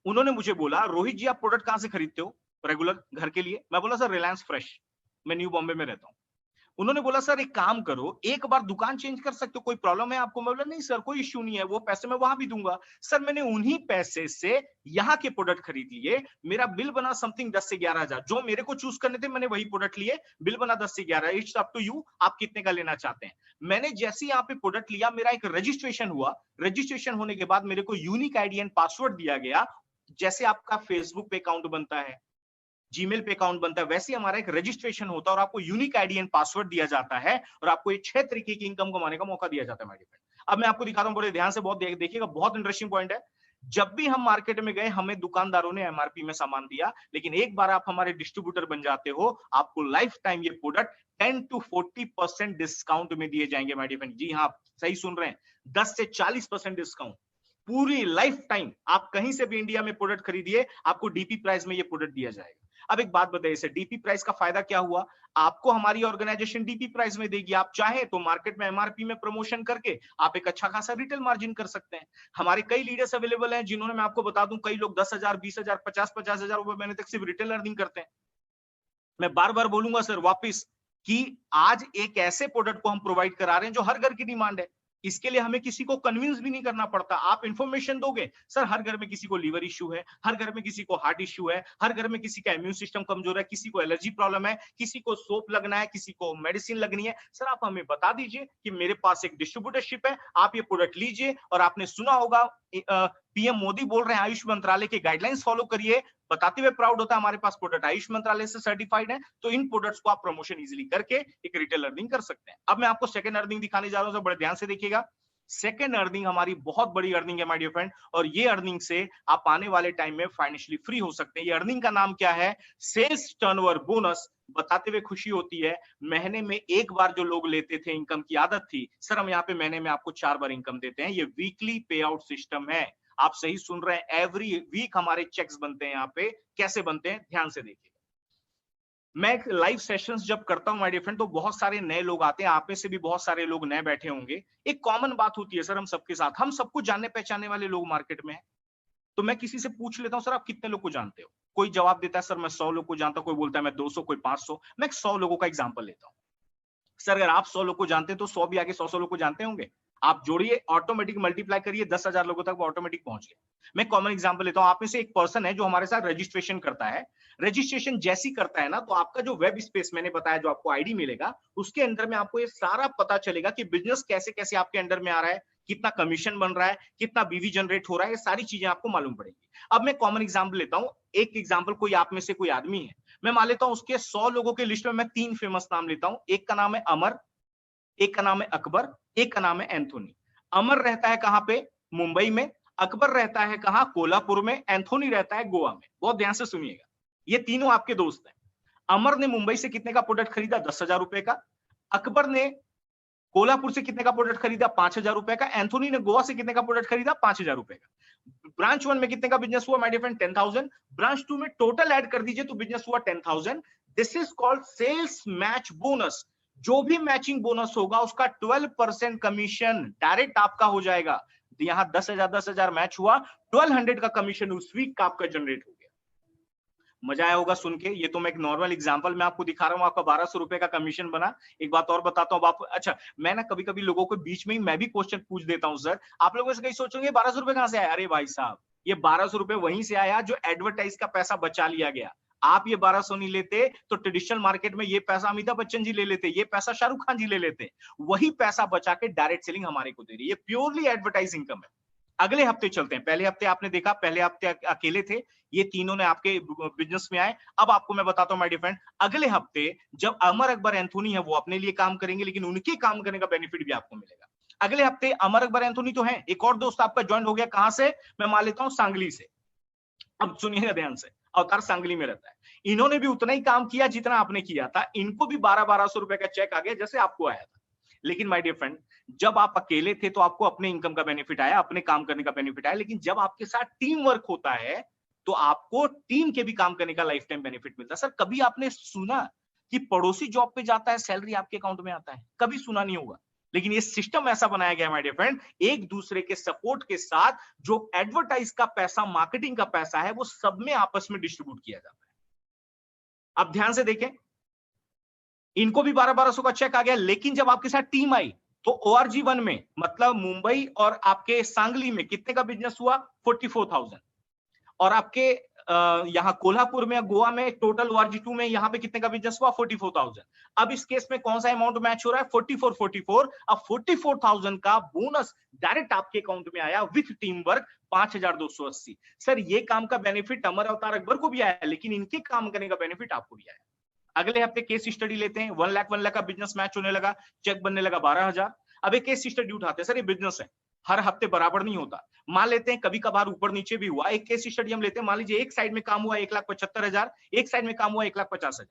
उन्होंने मुझे बोला रोहित जी आप प्रोडक्ट कहां से खरीदते हो रेगुलर घर के लिए? मैं बोला सर रिलायंस फ्रेश, मैं न्यू बॉम्बे में रहता हूँ। उन्होंने बोला सर एक काम करो, एक बार दुकान चेंज कर सकते हो, कोई प्रॉब्लम है आपको? मैं बोला नहीं सर कोई इश्यू नहीं है, वो पैसे मैं वहां भी दूंगा। सर मैंने उन्हीं पैसे से यहाँ के प्रोडक्ट खरीद लिए, मेरा बिल बना समथिंग 10 से 11,000। जो मेरे को चूज करने थे मैंने वही प्रोडक्ट लिए, बिल बना 10 से 11। इट्स अप टू यू, आप कितने का लेना चाहते हैं। मैंने जैसे यहाँ पे प्रोडक्ट लिया, मेरा एक रजिस्ट्रेशन हुआ, रजिस्ट्रेशन होने के बाद मेरे को यूनिक आईडी एंड पासवर्ड दिया गया। जैसे आपका फेसबुक पे अकाउंट बनता है, जीमेल पे अकाउंट बनता है, वैसे हमारा एक रजिस्ट्रेशन होता है और आपको यूनिक आईडी एंड पासवर्ड दिया जाता है और आपको ये 6 तरीके की इनकम कमाने का मौका दिया जाता है माय डियर फ्रेंड। अब मैं आपको दिखाता हूं, बड़े ध्यान से बहुत देखिएगा, बहुत इंटरेस्टिंग पॉइंट है। जब भी हम मार्केट में गए हमें दुकानदारों ने एमआरपी में सामान दिया, लेकिन एक बार आप हमारे डिस्ट्रीब्यूटर बन जाते हो, आपको लाइफ टाइम ये प्रोडक्ट 10 to 40% डिस्काउंट में दिए जाएंगे माय डियर फ्रेंड। जी हाँ, आप सही सुन रहे हैं, 10 से 40% डिस्काउंट पूरी लाइफ टाइम। आप कहीं से भी इंडिया में प्रोडक्ट खरीदिए, आपको डीपी प्राइस में ये प्रोडक्ट दिया जाएगा। अब एक बात बताइए सर, डीपी प्राइस का फायदा क्या हुआ? आपको हमारी ऑर्गेनाइजेशन डीपी प्राइस में देगी। आप चाहे तो मार्केट में एमआरपी में प्रमोशन करके आप एक अच्छा खासा रिटेल मार्जिन कर सकते हैं। हमारे कई लीडर्स अवेलेबल हैं जिन्होंने, मैं आपको बता दूं, कई लोग 10,000, 20,000, 50,000 रुपए महीने तक सिर्फ रिटेल अर्निंग करते हैं। मैं बार बार बोलूंगा सर वापिस कि आज एक ऐसे प्रोडक्ट को हम प्रोवाइड करा रहे हैं जो हर घर की डिमांड है। इसके लिए हमें किसी को कन्विंस भी नहीं करना पड़ता, आप इंफॉर्मेशन दोगे। सर हर घर में किसी को लीवर इश्यू है, हर घर में किसी को हार्ट इश्यू है, हर घर में किसी का इम्यून सिस्टम कमजोर है, किसी को एलर्जी प्रॉब्लम है, किसी को सोप लगना है, किसी को मेडिसिन लगनी है। सर आप हमें बता दीजिए कि मेरे पास एक डिस्ट्रीब्यूटरशिप है, आप ये प्रोडक्ट लीजिए। और आपने सुना होगा पीएम मोदी बोल रहे हैं आयुष मंत्रालय के गाइडलाइंस फॉलो करिए, बताते हुए प्राउड होता है हमारे पास प्रोडक्ट आयुष मंत्रालय से सर्टिफाइड है। तो इन प्रोडक्ट्स को आप प्रमोशन इजीली करके एक रिटेल अर्निंग कर सकते हैं। अब मैं आपको सेकंड अर्निंग दिखाने जा रहा हूं, बड़े ध्यान से देखिएगा। सेकेंड अर्निंग हमारी बहुत बड़ी अर्निंग है माय डियर फ्रेंड, और ये अर्निंग से आप आने वाले टाइम में फाइनेंशियली फ्री हो सकते हैं। ये अर्निंग का नाम क्या है? Sales turnover bonus. बताते हुए खुशी होती है, महीने में एक बार जो लोग लेते थे, इनकम की आदत थी, सर हम यहाँ पे महीने में आपको 4 बार इनकम देते हैं। ये वीकली पे आउट सिस्टम है। आप सही सुन रहे हैं, एवरी वीक हमारे चेक्स बनते हैं। यहाँ पे कैसे बनते हैं ध्यान से देखिए। मैं लाइव सेशंस जब करता हूं माय डियर फ्रेंड, तो बहुत सारे नए लोग आते हैं, आप में से भी बहुत सारे लोग नए बैठे होंगे। एक कॉमन बात होती है सर हम सबके साथ, हम सबको जानने पहचानने वाले लोग मार्केट में हैं। तो मैं किसी से पूछ लेता हूं, सर आप कितने लोग को जानते हो? कोई जवाब देता है सर मैं 100 लोग को जानता हूं, कोई बोलता है मैं 200, कोई 500। मैं 100 लोगों का एग्जांपल लेता हूं। सर अगर आप 100 लोग को जानते हैं तो 100 भी आगे 100 लोग को जानते होंगे। आप जोड़िए, ऑटोमेटिक मल्टीप्लाई करिए, 10,000 लोगों तक वो ऑटोमेटिक पहुंच गए। मैं कॉमन एग्जांपल लेता हूं, आप में से एक पर्सन है जो हमारे साथ रजिस्ट्रेशन करता है। रजिस्ट्रेशन जैसी करता है ना, तो आपका जो वेब स्पेस मैंने बताया, जो आपको आईडी मिलेगा, उसके अंदर में आपको ये सारा पता चलेगा कि बिजनेस कैसे कैसे आपके अंडर में आ रहा है, कितना कमीशन बन रहा है, कितना बीवी जनरेट हो रहा है, ये सारी चीजें आपको मालूम पड़ेगी। अब मैं कॉमन एग्जांपल लेता हूं। एक एग्जांपल, कोई आप में से कोई आदमी है, मैं मान लेता हूं उसके 100 लोगों के लिस्ट में मैं 3 फेमस नाम लेता हूं। एक का नाम है अमर, एक का नाम है अकबर, एक का नाम है एंथोनी। अमर रहता है कहां पे? मुंबई में। अकबर रहता है कहां? कोल्हापुर में। एंथोनी रहता है गोवा में। बहुत ध्यान से सुनिएगा, ये तीनों आपके दोस्त हैं। अमर ने मुंबई से कितने का प्रोडक्ट खरीदा? 10,000 रुपए का। अकबर ने कोल्हापुर से कितने का प्रोडक्ट खरीदा? 5,000 रुपए का। एंथोनी ने गोवा से कितने का प्रोडक्ट खरीदा? 5,000 रुपए का। ब्रांच 1 में कितने का बिजनेस हुआ माय डियर फ्रेंड? 10,000। ब्रांच 2 में टोटल ऐड कर दीजिए तो बिजनेस हुआ 10,000। This is called sales match bonus. जो भी मैचिंग बोनस होगा उसका 12% कमीशन डायरेक्ट आपका हो जाएगा। यहां 10,000 मैच हुआ, 1200 का कमीशन उस वीक का आपका जनरेट हो गया। मजा आया होगा सुन के। ये तो मैं एक नॉर्मल एग्जांपल में आपको दिखा रहा हूं, आपका 1,200 रुपए का कमीशन बना। एक बात और बताता हूं आप, अच्छा मैं ना कभी कभी लोगों को बीच में ही मैं भी क्वेश्चन पूछ देता हूं। सर आप लोगों से कहीं सोचोगे 1,200 रुपए कहां से आया? अरे भाई साहब, ये 1,200 रुपए वहीं से आया जो एडवर्टाइज का पैसा बचा लिया गया। आप ये 1,200 नहीं लेते तो ट्रेडिशनल मार्केट में ये पैसा अमिताभ बच्चन जी ले लेते, ये पैसा शाहरुख खान जी ले लेते। वही पैसा बचा के डायरेक्ट सेलिंग हमारे को दे रही है। ये प्योरली एडवर्टाइज इनकम है। अगले हफ्ते चलते हैं। पहले हफ्ते आपने देखा, पहले हफ्ते अकेले थे, ये तीनों ने आपके बिजनेस में आए। अब आपको मैं बताता हूं माय डियर फ्रेंड, अगले हफ्ते जब अमर अकबर एंथोनी है वो अपने लिए काम करेंगे, लेकिन उनके काम करने का बेनिफिट भी आपको मिलेगा। अगले हफ्ते अमर अकबर एंथोनी तो है, एक और दोस्त आपका ज्वाइन हो गया। कहां से? मैं मान लेता हूं सांगली से। अब सुनिएगा ध्यान से, अवतार सांगली में रहता है। इन्होंने भी उतना ही काम किया जितना आपने किया था। इनको भी 1200 रुपए का चेक आ गया जैसे आपको आया था। लेकिन माय डियर फ्रेंड, जब आप अकेले थे तो आपको अपने इनकम का बेनिफिट आया, अपने काम करने का बेनिफिट आया। लेकिन जब आपके साथ टीम वर्क होता है तो आपको टीम के भी काम करने का लाइफ टाइम बेनिफिट मिलता है। सर कभी आपने सुना कि पड़ोसी जॉब पे जाता है, सैलरी आपके अकाउंट में आता है? कभी सुना नहीं होगा। लेकिन ये सिस्टम ऐसा बनाया गया माय डियर फ्रेंड, एक दूसरे के सपोर्ट के साथ जो एडवर्टाइज का पैसा, मार्केटिंग का पैसा है, वो सब में आपस में डिस्ट्रीब्यूट किया जाता है। अब ध्यान से देखें, इनको भी 1200 का चेक आ गया। लेकिन जब आपके साथ टीम आई तो ORG1 में, मतलब मुंबई और आपके सांगली में कितने का बिजनेस हुआ? 44,000। और आपके यहाँ कोल्हापुर में, गोवा में, टोटल ORG2 में यहाँ पे कितने का बिजनेस हुआ? 44,000। अब इस केस में कौन सा अमाउंट मैच हो रहा है? 44। अब 44,000 का बोनस डायरेक्ट आपके अकाउंट में आया विथ टीम वर्क 5,280। सर ये काम का बेनिफिट अमर अवतार अकबर को भी आया, लेकिन इनके काम करने का बेनिफिट आपको भी आया। अगले हफ्ते केस स्टडी लेते हैं। 1 लाख का बिजनेस मैच होने लगा, चेक बनने लगा 12,000। अब एक केस स्टडी उठाते हैं। सर ये बिजनेस है, हर हफ्ते बराबर नहीं होता। मान लेते हैं कभी कभार ऊपर नीचे भी हुआ। एक केस स्टडी हम लेते हैं, मान लीजिए एक साइड में काम हुआ 1,75,000, एक साइड में काम हुआ 1,50,000।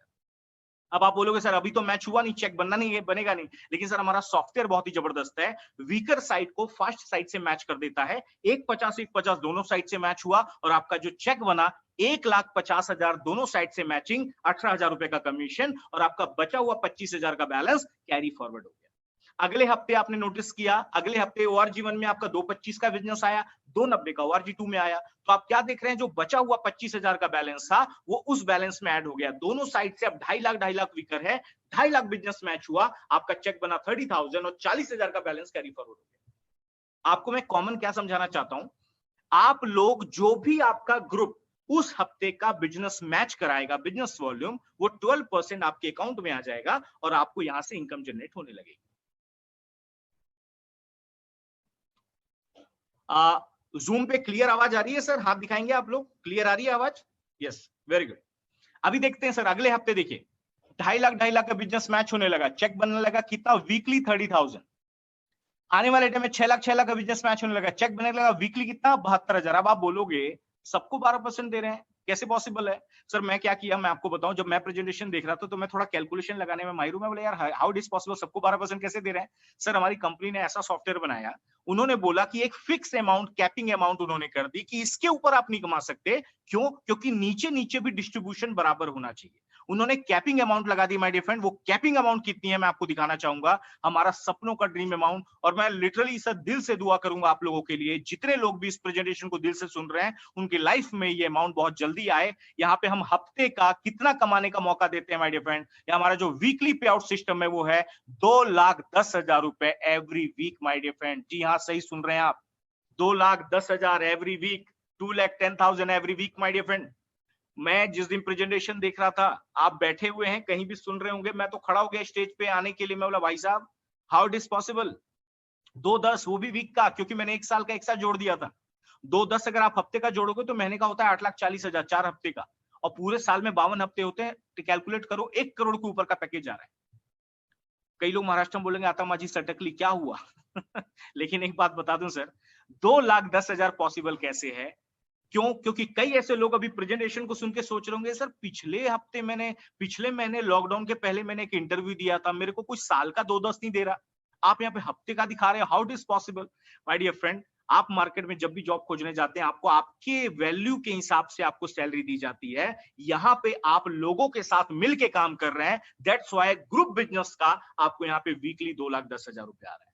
अब आप बोलोगे सर अभी तो मैच हुआ नहीं, चेक बनना नहीं है, बनेगा नहीं। लेकिन सर हमारा सॉफ्टवेयर बहुत ही जबरदस्त है, वीकर साइड को फास्ट साइड से मैच कर देता है। 1,50 दोनों साइड से मैच हुआ और आपका जो चेक बना 1,50,000 दोनों साइड से मैचिंग, 18,000 रुपए का कमीशन और आपका बचा हुआ 25,000 का बैलेंस कैरी फॉरवर्ड हो गया। अगले हफ्ते आपने नोटिस किया, अगले हफ्ते ORG1 में आपका 225 का बिजनेस आया, 290 का ORG2 में आया। तो आप क्या देख रहे हैं, जो बचा हुआ 25,000 का बैलेंस था वो उस बैलेंस में ऐड हो गया। दोनों साइड से अब 2.5 लाख वीकर है, 2.5 लाख बिजनेस मैच हुआ, आपका चेक बना 30,000 और 40,000 का बैलेंस कैरी फॉरवर्ड हो गया। आपको मैं कॉमन क्या समझाना चाहता हूं, आप लोग जो भी आपका ग्रुप उस हफ्ते का बिजनेस मैच कराएगा, बिजनेस वॉल्यूम, वो 12% आपके अकाउंट में आ जाएगा और आपको यहां से इनकम जनरेट होने लगेगी। जूम पे क्लियर आवाज आ रही है सर? हाथ दिखाएंगे आप लोग, क्लियर आ रही है आवाज? Yes, very good. अभी देखते हैं सर, अगले हफ्ते देखिए 2.5 लाख का बिजनेस मैच होने लगा, चेक बनने लगा कितना, वीकली 30,000। आने वाले टाइम में 6 लाख का बिजनेस मैच होने लगा, चेक बनने लगा वीकली कितना, 72,000। अब आप बोलोगे सबको 12% दे रहे हैं, कैसे पॉसिबल है? सर मैं क्या किया, मैं आपको बताऊं, जब मैं प्रेजेंटेशन देख रहा था तो मैं थोड़ा कैलकुलेशन लगाने में माहिर हूं। मैं बोले यार हाउ इट इज पॉसिबल, सबको 12% कैसे दे रहे हैं? सर हमारी कंपनी ने ऐसा सॉफ्टवेयर बनाया, उन्होंने बोला कि एक फिक्स अमाउंट, कैपिंग अमाउंट उन्होंने कर दी कि इसके ऊपर आप नहीं कमा सकते। क्यों? क्योंकि नीचे नीचे भी डिस्ट्रीब्यूशन बराबर होना चाहिए। उन्होंने कैपिंग अमाउंट लगा दी माय डियर फ्रेंड। वो कैपिंग अमाउंट कितनी है मैं आपको दिखाना चाहूंगा, हमारा सपनों का ड्रीम अमाउंट। और मैं लिटरली सर दिल से दुआ करूंगा आप लोगों के लिए, जितने लोग भी इस प्रेजेंटेशन को दिल से सुन रहे हैं, उनकी लाइफ में ये अमाउंट बहुत जल्दी आए। यहाँ पे हम हफ्ते का कितना कमाने का मौका देते हैं माय डियर फ्रेंड, हमारा जो वीकली पे आउट सिस्टम है वो है 2,10,000 रुपए every week my dear friend. जी हाँ, सही सुन रहे हैं आप, 2,10,000 every week, 2,10,000 every week my dear friend. मैं जिस दिन प्रेजेंटेशन देख रहा था, आप बैठे हुए हैं कहीं भी सुन रहे होंगे, मैं तो खड़ा हो गया स्टेज पे आने के लिए। मैं बोला भाई साहब हाउ इट इज पॉसिबल, 2,10 वो भी वीक का, क्योंकि मैंने एक साल का एक साथ जोड़ दिया था। 2,10 अगर आप हफ्ते का जोड़ोगे तो महीने का होता है 8,40,000, 4 हफ्ते का, और पूरे साल में 52 हफ्ते होते हैं, तो कैलकुलेट करो 1 करोड़ के ऊपर का पैकेज आ रहा है। कई लोग महाराष्ट्र में बोलेंगे आता माजी सटकली क्या हुआ? लेकिन एक बात बता दूं सर, 2,10,000 पॉसिबल कैसे है? क्यों? क्योंकि कई ऐसे लोग अभी प्रेजेंटेशन को सुन के सोच रहे होंगे सर पिछले महीने लॉकडाउन के पहले मैंने एक इंटरव्यू दिया था, मेरे को कुछ साल का 2,10 नहीं दे रहा, आप यहाँ पे हफ्ते का दिखा रहे हो, how it is possible? My dear friend, आप मार्केट में जब भी जॉब खोजने जाते हैं, आपको आपके वैल्यू के हिसाब से आपको सैलरी दी जाती है। यहाँ पे आप लोगों के साथ मिलके काम कर रहे हैं, दैट्स व्हाई ग्रुप बिजनेस का आपको यहाँ पे वीकली 2,10,000 रुपए आ रहा है।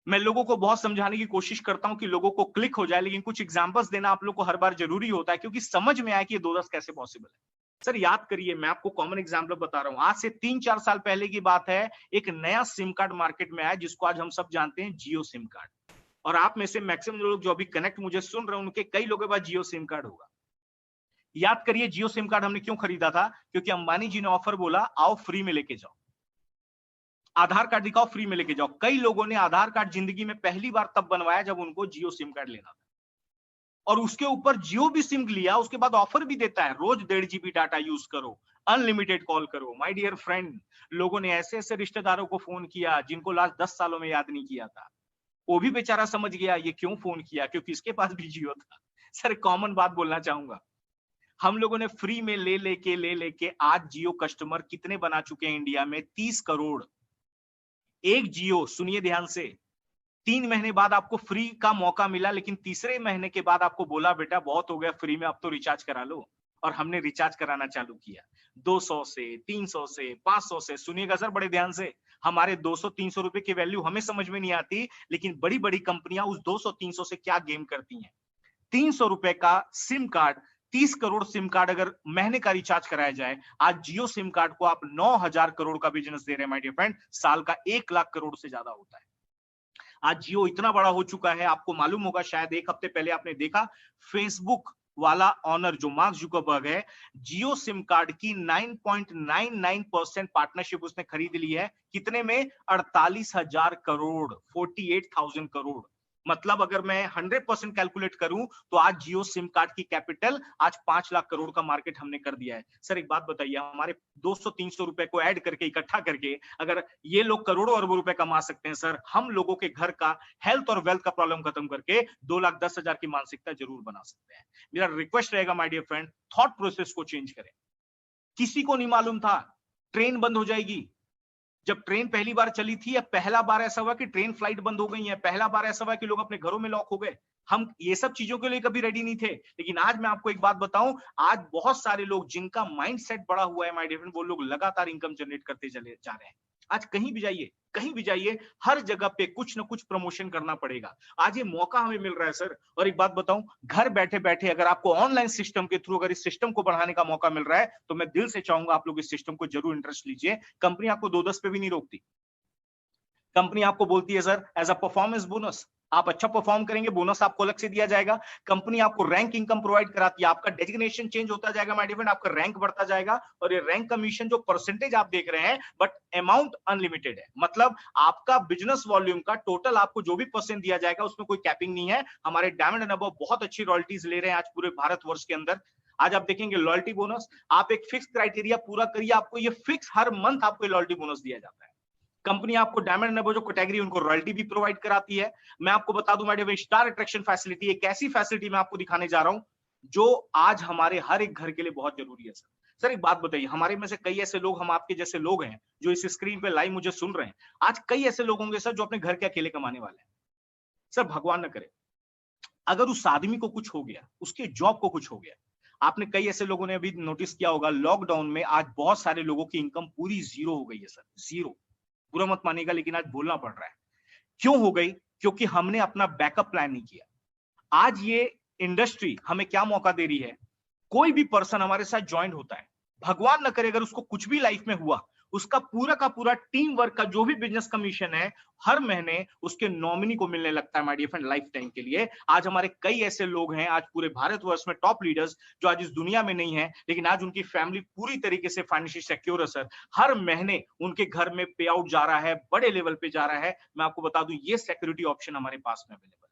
मैं लोगों को बहुत समझाने की कोशिश करता हूं कि लोगों को क्लिक हो जाए, लेकिन कुछ एग्जांपल्स देना आप लोग को हर बार जरूरी होता है, क्योंकि समझ में आए कि ये 2,10 कैसे पॉसिबल है। सर याद करिए, मैं आपको कॉमन एग्जांपल बता रहा हूं, आज से 3-4 साल पहले की बात है, एक नया सिम कार्ड मार्केट में आया जिसको आज हम सब जानते हैं जियो सिम कार्ड। और आप में से मैक्सिमम लोग जो अभी कनेक्ट मुझे सुन रहे हैं, उनके कई लोगों के पास जियो सिम कार्ड होगा। याद करिए जियो सिम कार्ड हमने क्यों खरीदा था? क्योंकि अंबानी जी ने ऑफर बोला, आओ फ्री में लेके जाओ, आधार कार्ड दिखाओ फ्री में लेके जाओ। कई लोगों ने आधार कार्ड जिंदगी में पहली बार तब बनवाया जब उनको जियो सिम कार्ड लेना था, और उसके ऊपर जियो भी सिम लिया, उसके बाद ऑफर भी देता है, रोज 1.5 GB डाटा यूज करो, अनलिमिटेड कॉल करो। माय डियर फ्रेंड, लोगों ने ऐसे ऐसे रिश्तेदारों को फोन किया जिनको लास्ट 10 सालों में याद नहीं किया था, वो भी बेचारा समझ गया ये क्यों फोन किया, क्योंकि इसके पास भी जियो था। सर कॉमन बात बोलना चाहूंगा, हम लोगों ने फ्री में ले लेके आज जियो कस्टमर कितने बना चुके हैं इंडिया में? 30 करोड़। एक जियो, सुनिए ध्यान से, 3 महीने बाद आपको फ्री का मौका मिला, लेकिन तीसरे महीने के बाद आपको बोला बेटा बहुत हो गया फ्री में, अब तो रिचार्ज करा लो। और हमने रिचार्ज कराना चालू किया, 200 से, 300 से, 500 से। सुनिएगा सर बड़े ध्यान से, हमारे 200-300 रुपए की वैल्यू हमें समझ में नहीं आती, लेकिन बड़ी बड़ी कंपनियां उस 200-300 से क्या गेम करती हैं। 300 रुपए का SIM card, 30 crore SIM card अगर महीने का रिचार्ज कराया जाए, आज जियो सिम कार्ड को आप 9,000 करोड़ का बिजनेस दे रहे हैं माय डियर फ्रेंड, साल का 1 लाख करोड़ से ज्यादा होता है। आज जियो इतना बड़ा हो चुका है, आपको मालूम होगा, शायद एक हफ्ते पहले आपने देखा, फेसबुक वाला ऑनर जो मार्क जुकरबर्ग है, जियो सिम कार्ड की 9.99% पार्टनरशिप उसने खरीद ली है। कितने में? 48,000 करोड़, 48,000 करोड़। मतलब अगर मैं 100% कैलकुलेट करूं तो आज जियो सिम कार्ड की कैपिटल आज 5 लाख करोड़ का मार्केट हमने कर दिया है। सर एक बात बताइए, हमारे 200-300 रुपए को ऐड करके, इकट्ठा करके, अगर ये लोग करोड़ों अरबों रुपए कमा सकते हैं, सर हम लोगों के घर का हेल्थ और वेल्थ का प्रॉब्लम खत्म करके 2,10,000 की मानसिकता जरूर बना सकते हैं। मेरा रिक्वेस्ट रहेगा my dear friend, thought process को चेंज करें। किसी को नहीं मालूम था ट्रेन बंद हो जाएगी। जब ट्रेन पहली बार चली थी, या पहला बार ऐसा हुआ कि ट्रेन फ्लाइट बंद हो गई है, पहला बार ऐसा हुआ कि लोग अपने घरों में लॉक हो गए। हम ये सब चीजों के लिए कभी रेडी नहीं थे। लेकिन आज मैं आपको एक बात बताऊं, आज बहुत सारे लोग जिनका माइंडसेट बड़ा हुआ है माय डियर फ्रेंड, वो लोग लगातार इनकम जनरेट करते चले जा रहे हैं। आज कहीं भी जाइए, हर जगह पे कुछ ना कुछ प्रमोशन करना पड़ेगा। आज ये मौका हमें मिल रहा है सर। और एक बात बताऊं, घर बैठे बैठे अगर आपको ऑनलाइन सिस्टम के थ्रू अगर इस सिस्टम को बढ़ाने का मौका मिल रहा है, तो मैं दिल से चाहूंगा आप लोग इस सिस्टम को जरूर इंटरेस्ट लीजिए। कंपनी आपको 2-10 पे भी नहीं रोकती। कंपनी आपको बोलती है sir as a performance bonus, आप अच्छा परफॉर्म करेंगे, बोनस आपको अलग से दिया जाएगा। कंपनी आपको रैंक इनकम प्रोवाइड कराती है, आपका डेजिग्नेशन चेंज होता जाएगा माय डियर फ्रेंड, आपका रैंक बढ़ता जाएगा। और ये रैंक कमीशन जो परसेंटेज आप देख रहे हैं, बट अमाउंट अनलिमिटेड है। मतलब आपका बिजनेस वॉल्यूम का टोटल आपको जो भी परसेंट दिया जाएगा उसमें कोई कैपिंग नहीं है। हमारे डायमंड एंड अबव बहुत अच्छी रॉयल्टीज ले रहे हैं आज पूरे भारतवर्ष के अंदर। आज आप देखेंगे लॉयल्टी बोनस, आप एक फिक्स क्राइटेरिया पूरा करिए, आपको ये फिक्स हर मंथ आपको लॉयल्टी बोनस दिया जाता है। कंपनी आपको डायमंड एंड जो कैटेगरी उनको रॉयल्टी भी प्रोवाइड कराती है। मैं आपको बता दूं मैडम, स्टार अट्रैक्शन फैसिलिटी एक ऐसी फैसिलिटी मैं आपको दिखाने जा रहा हूं जो आज हमारे हर एक घर के लिए बहुत जरूरी है। सर एक बात बताइए, हमारे में से कई ऐसे लोग, हम आपके जैसे लोग हैं जो इस स्क्रीन पे लाइव मुझे सुन रहे हैं, आज कई ऐसे लोग होंगे सर जो अपने घर के अकेले कमाने वाले हैं। सर भगवान न करे अगर उस आदमी को कुछ हो गया, उसके जॉब को कुछ हो गया। आपने कई ऐसे लोगों ने अभी नोटिस किया होगा, लॉकडाउन में आज बहुत सारे लोगों की इनकम पूरी जीरो हो गई है सर, जीरो। बुरा मत मानिएगा लेकिन आज बोलना पड़ रहा है। क्यों हो गई? क्योंकि हमने अपना बैकअप प्लान नहीं किया। आज ये इंडस्ट्री हमें क्या मौका दे रही है, कोई भी पर्सन हमारे साथ ज्वाइन होता है, भगवान न करे अगर उसको कुछ भी लाइफ में हुआ, उसका पूरा का पूरा टीम वर्क का जो भी बिजनेस कमीशन है हर महीने उसके नॉमिनी को मिलने लगता है my dear friend, lifetime के लिए। आज हमारे कई ऐसे लोग हैं आज पूरे भारतवर्ष में टॉप लीडर्स जो आज इस दुनिया में नहीं है, लेकिन आज उनकी फैमिली पूरी तरीके से फाइनेंशियल सिक्योर है सर। हर महीने उनके घर में पे आउट जा रहा है, बड़े लेवल पे जा रहा है। मैं आपको बता दूं ये सिक्योरिटी ऑप्शन हमारे पास में अवेलेबल है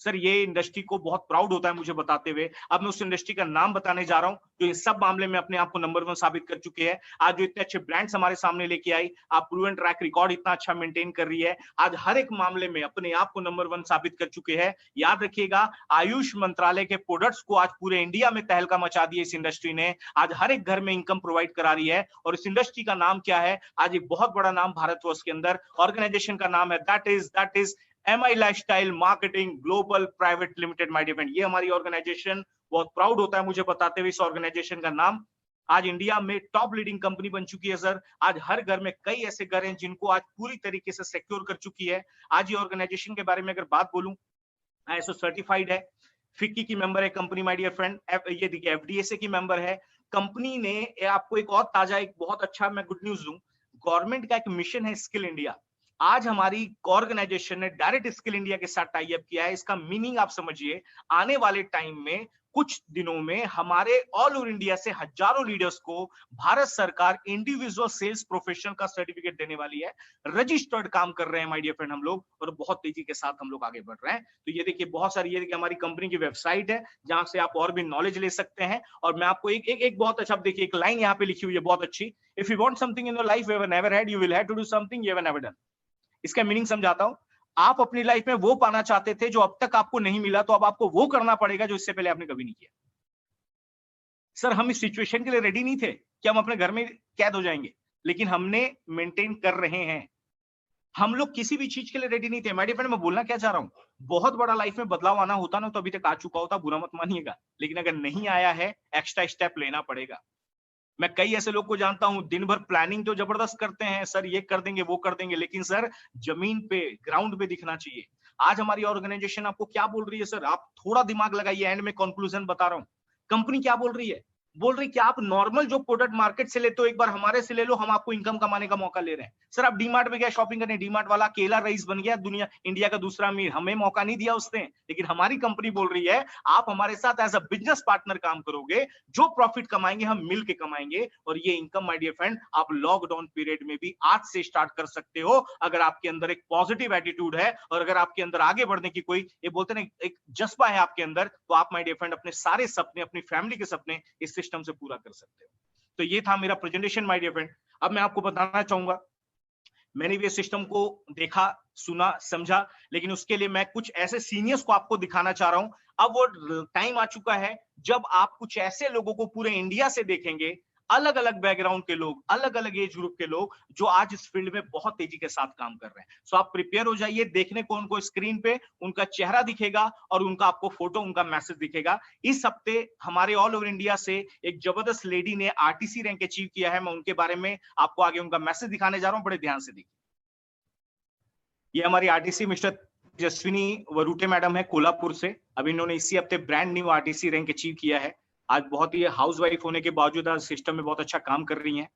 सर। ये इंडस्ट्री को बहुत प्राउड होता है मुझे बताते हुए। अब मैं उस इंडस्ट्री का नाम बताने जा रहा हूं जो इस सब मामले में अपने आप को नंबर 1 साबित कर चुके हैं। आज जो इतने अच्छे ब्रांड्स हमारे सामने लेके आई, आप प्रूवन ट्रैक रिकॉर्ड इतना अच्छा मेंटेन कर रही है, आज हर एक मामले में अपने आप को नंबर 1 साबित कर चुके हैं। याद रखिएगा, आयुष मंत्रालय के प्रोडक्ट्स को आज पूरे इंडिया में तहलका मचा दिया इस इंडस्ट्री ने। आज हर एक घर में इनकम प्रोवाइड करा रही है। और इस इंडस्ट्री का नाम क्या है? आज एक बहुत बड़ा नाम भारतवर्ष के अंदर ऑर्गेनाइजेशन का नाम है, that is MI lifestyle marketing global private limited my dear friend. ये हमारी ऑर्गेनाइजेशन बहुत प्राउड होता है मुझे बताते हुए इस ऑर्गेनाइजेशन का नाम। आज इंडिया में टॉप लीडिंग कंपनी बन चुकी है सर। आज हर घर में कई ऐसे घर हैं जिनको आज पूरी तरीके से सिक्योर कर चुकी है। आज ये ऑर्गेनाइजेशन के बारे में अगर बात बोलूं, ISO सर्टिफाइड है, फिक्की की मेंबर है कंपनी माय डियर फ्रेंड, ये देखिए FDSA की मेंबर है कंपनी ने। आपको एक और ताजा एक बहुत अच्छा मैं गुड न्यूज दूं, गवर्नमेंट का एक मिशन है स्किल इंडिया। आज हमारी ऑर्गेनाइजेशन ने डायरेक्ट स्किल इंडिया के साथ टाई अप किया है। इसका मीनिंग आप समझिए, आने वाले टाइम में कुछ दिनों में हमारे ऑल ओवर इंडिया से हजारों लीडर्स को भारत सरकार इंडिविजुअल सेल्स प्रोफेशनल का सर्टिफिकेट देने वाली है। रजिस्टर्ड काम कर रहे हैं माय डियर फ्रेंड हम लोग, और बहुत तेजी के साथ हम लोग आगे बढ़ रहे हैं। तो ये देखिए बहुत सारी, ये देखिए हमारी कंपनी की वेबसाइट है जहां से आप और भी नॉलेज ले सकते हैं। और मैं आपको एक बहुत अच्छा, देखिए एक लाइन यहाँ पे लिखी हुई है बहुत अच्छी, if you want something in your life you have never had, you will have to do something you have never done. इसका मीनिंग समझाता हूं, आप अपनी लाइफ में वो पाना चाहते थे जो अब तक आपको नहीं मिला, तो अब आपको वो करना पड़ेगा जो इससे पहले आपने कभी नहीं किया। सर हम इस सिचुएशन के लिए रेडी नहीं थे कि हम अपने घर में कैद हो जाएंगे, लेकिन हमने मेंटेन कर रहे हैं। हम लोग किसी भी चीज के लिए रेडी नहीं थे। माय डियर फ्रेंड, मैं बोलना क्या चाह रहा हूं, बहुत बड़ा लाइफ में बदलाव आना होता ना तो अभी तक आ चुका होता, बुरा मत मानिएगा। लेकिन अगर नहीं आया है, एक्स्ट्रा स्टेप लेना पड़ेगा। मैं कई ऐसे लोग को जानता हूं दिन भर प्लानिंग तो जबरदस्त करते हैं, सर ये कर देंगे वो कर देंगे, लेकिन सर जमीन पे ग्राउंड पे दिखना चाहिए। आज हमारी ऑर्गेनाइजेशन आपको क्या बोल रही है सर, आप थोड़ा दिमाग लगाइए, एंड में कंक्लूजन बता रहा हूं। कंपनी क्या बोल रही है? बोल रही कि आप नॉर्मल जो प्रोडक्ट मार्केट से लेते हो एक बार हमारे से ले लो, हम आपको इनकम कमाने का मौका ले रहे हैं। सर आप डीमार्ट में गए शॉपिंग करने, डीमार्ट वाला अकेला रईस बन गया, दुनिया इंडिया का दूसरा अमीर, हमें मौका नहीं दिया उसने। लेकिन हमारी कंपनी बोल रही है आप हमारे साथ एज अ बिजनेस पार्टनर काम करोगे, जो प्रॉफिट कमाएंगे हम मिल के कमाएंगे। और ये इनकम माय डियर फ्रेंड आप लॉकडाउन पीरियड में भी आज से स्टार्ट कर सकते हो, अगर आपके अंदर एक पॉजिटिव एटीट्यूड है और अगर आपके अंदर आगे बढ़ने की कोई, ये बोलते ना, एक जज्बा है आपके अंदर, तो आप माय डियर फ्रेंड अपने सारे सपने, अपनी फैमिली के सपने इस सिस्टम से पूरा कर सकते हो। तो ये था मेरा प्रेजेंटेशन माय डियर फ्रेंड। अब मैं आपको बताना चाहूंगा, मैंने भी सिस्टम को देखा, सुना, समझा, लेकिन उसके लिए मैं कुछ ऐसे सीनियर्स को आपको दिखाना चाह रहा हूं। अब वो टाइम आ चुका है जब आप कुछ ऐसे लोगों को पूरे इंडिया से देखेंगे, अलग अलग बैकग्राउंड के लोग, अलग अलग एज ग्रुप के लोग, जो आज इस फील्ड में बहुत तेजी के साथ काम कर रहे हैं। सो आप प्रिपेयर हो जाइए, देखने को उनको स्क्रीन पे उनका चेहरा दिखेगा और उनका आपको फोटो, उनका मैसेज दिखेगा। इस हफ्ते हमारे ऑल ओवर इंडिया से एक जबरदस्त लेडी ने RTC रैंक अचीव किया है। मैं उनके बारे में आपको आगे उनका मैसेज दिखाने जा रहा हूं, बड़े ध्यान से देखिए। ये हमारी RTC mister Tejaswini Varute madam है कोल्हापुर से। अब इन्होंने इसी हफ्ते brand new RTC rank achieve किया है। आज बहुत ही हाउसवाइफ होने के बावजूद आज सिस्टम में बहुत अच्छा काम कर रही हैं,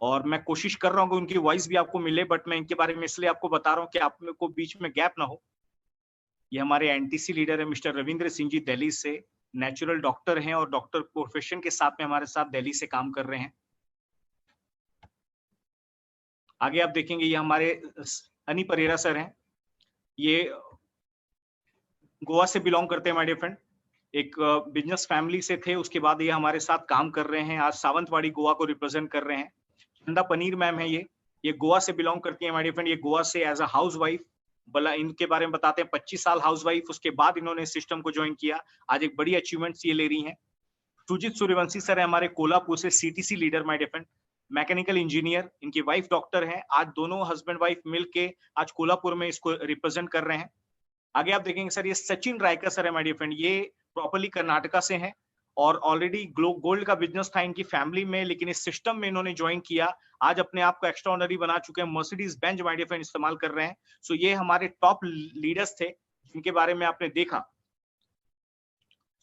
और मैं कोशिश कर रहा हूं कि उनकी वॉइस भी आपको मिले, बट मैं इनके बारे में इसलिए आपको बता रहा हूं कि आप को बीच में गैप ना हो। ये हमारे एनटीसी लीडर है मिस्टर रविंद्र सिंह जी, दिल्ली से नेचुरल डॉक्टर हैं और डॉक्टर प्रोफेशन के साथ में हमारे साथ दिल्ली से काम कर रहे हैं। आगे आप देखेंगे ये हमारे अनी परेरा सर हैं, ये गोवा से बिलोंग करते हैं माय डियर फ्रेंड, एक बिजनेस फैमिली से थे, उसके बाद ये हमारे साथ काम कर रहे हैं, आज सावंतवाड़ी गोवा को रिप्रेजेंट कर रहे हैं। चंदा पनीर मैम है, ये गोवा से बिलोंग करती है माय डियर फ्रेंड, ये गोवा से एज अ हाउस वाइफ, भला इनके बारे में बताते हैं, 25 साल हाउस वाइफ, उसके बाद इन्होंने सिस्टम को ज्वाइन किया, आज एक बड़ी अचीवमेंट्स ये ले रही हैं। सुजीत सूर्यवंशी सर है हमारे कोल्हापुर से, CTC leader my dear friend, mechanical engineer, इनकी वाइफ डॉक्टर है, आज दोनों हस्बैंड वाइफ मिलके आज कोल्हापुर में इसको रिप्रेजेंट कर रहे हैं। आगे आप देखेंगे सर, ये सचिन रायकर सर है माय डियर फ्रेंड, ये प्रॉपर्ली कर्नाटका से हैं और ऑलरेडी गोल्ड का बिजनेस था इनकी फैमिली में, लेकिन इस सिस्टम में इन्होंने ज्वाइन किया, आज अपने आप को एक्स्ट्राऑर्डिनरी बना चुके हैं, Mercedes Benz my dear friend इस्तेमाल कर रहे हैं। सो ये हमारे टॉप लीडर्स थे जिनके बारे में आपने देखा।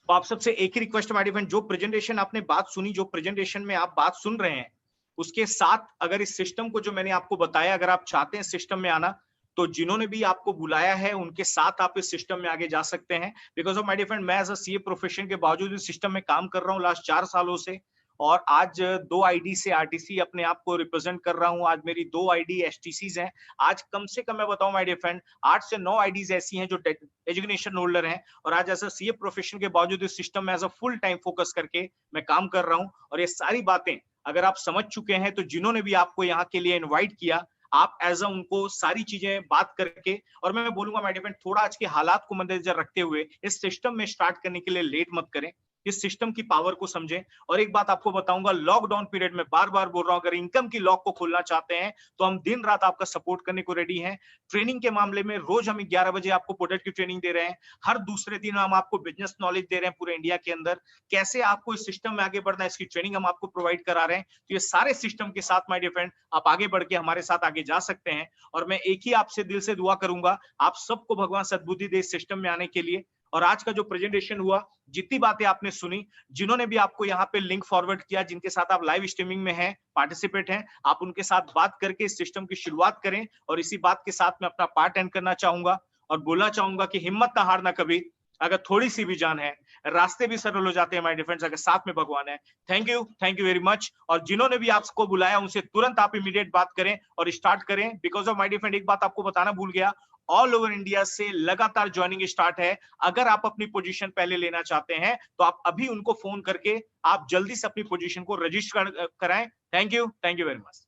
तो आप सबसे एक ही रिक्वेस्ट माय डियर फ्रेंड, जो प्रेजेंटेशन आपने बात सुनी, जो प्रेजेंटेशन में आप बात सुन रहे हैं, उसके साथ अगर इस सिस्टम को जो मैंने आपको बताया, अगर आप चाहते हैं सिस्टम में आना, तो जिन्होंने भी आपको बुलाया है उनके साथ आप इस सिस्टम में आगे जा सकते हैं। Because of my dear friend, मैं एज अ सीए प्रोफेशन के बावजूद इस सिस्टम में काम कर रहा हूँ लास्ट 4 सालों से, और आज 2 आईडी से आरटीसी अपने आप को रिप्रेजेंट कर रहा हूँ, आज मेरी 2 आईडी एसटीसीज हैं, आज कम से कम मैं बताऊं माय डियर फ्रेंड 8 से 9 आईडीज ऐसी हैं जो एजुकेशन होल्डर हैं, और आज एज अ सीए प्रोफेशन के बावजूद इस सिस्टम में as a full time focus करके मैं काम कर रहा हूँ। और ये सारी बातें अगर आप समझ चुके हैं, तो जिन्होंने भी आपको यहाँ के लिए इन्वाइट किया, आप एज अ उनको सारी चीजें बात करके, और मैं बोलूंगा माय डियर फ्रेंड, थोड़ा आज के हालात को मद्देनजर रखते हुए इस सिस्टम में स्टार्ट करने के लिए लेट मत करें, इस सिस्टम की पावर को समझें। और एक बात आपको बताऊंगा, लॉकडाउन पीरियड में बार बार बोल रहा हूं, अगर इनकम की लॉक को खोलना चाहते हैं तो हम दिन रात आपका सपोर्ट करने को रेडी हैं। ट्रेनिंग के मामले में रोज हम 11 बजे आपको प्रोडक्ट की ट्रेनिंग दे रहे हैं, हर दूसरे दिन हम आपको बिजनेस नॉलेज दे रहे हैं पूरे इंडिया के अंदर, कैसे आपको इस सिस्टम में आगे बढ़ना है इसकी ट्रेनिंग हम आपको प्रोवाइड करा रहे हैं। तो ये सारे सिस्टम के साथ माय डियर फ्रेंड आप आगे बढ़ के हमारे साथ आगे जा सकते हैं, और मैं एक ही आपसे दिल से दुआ करूंगा, आप सबको भगवान सद्बुद्धि दे इस सिस्टम में आने के लिए। और आज का जो प्रेजेंटेशन हुआ, जितनी बातें आपने सुनी, जिन्होंने भी आपको यहाँ पे लिंक फॉरवर्ड किया, जिनके साथ आप लाइव स्ट्रीमिंग में हैं, पार्टिसिपेट हैं, आप उनके साथ बात करके इस सिस्टम की शुरुआत करें। और इसी बात के साथ मैं अपना पार्ट एंड करना चाहूंगा और बोलना चाहूंगा कि हिम्मत ना हारना कभी, अगर थोड़ी सी भी जान है, रास्ते भी सरल हो जाते हैं माय डियर फ्रेंड्स, अगर साथ में भगवान है। Thank you very much. और जिन्होंने भी आपको बुलाया उनसे तुरंत आप इमीडिएट बात करें और स्टार्ट करें, because of my dear friend, एक बात आपको बताना भूल गया, ऑल ओवर इंडिया से लगातार ज्वाइनिंग स्टार्ट है। अगर आप अपनी पोजीशन पहले लेना चाहते हैं तो आप अभी उनको फोन करके आप जल्दी से अपनी पोजीशन को रजिस्टर कराएं। Thank you very much.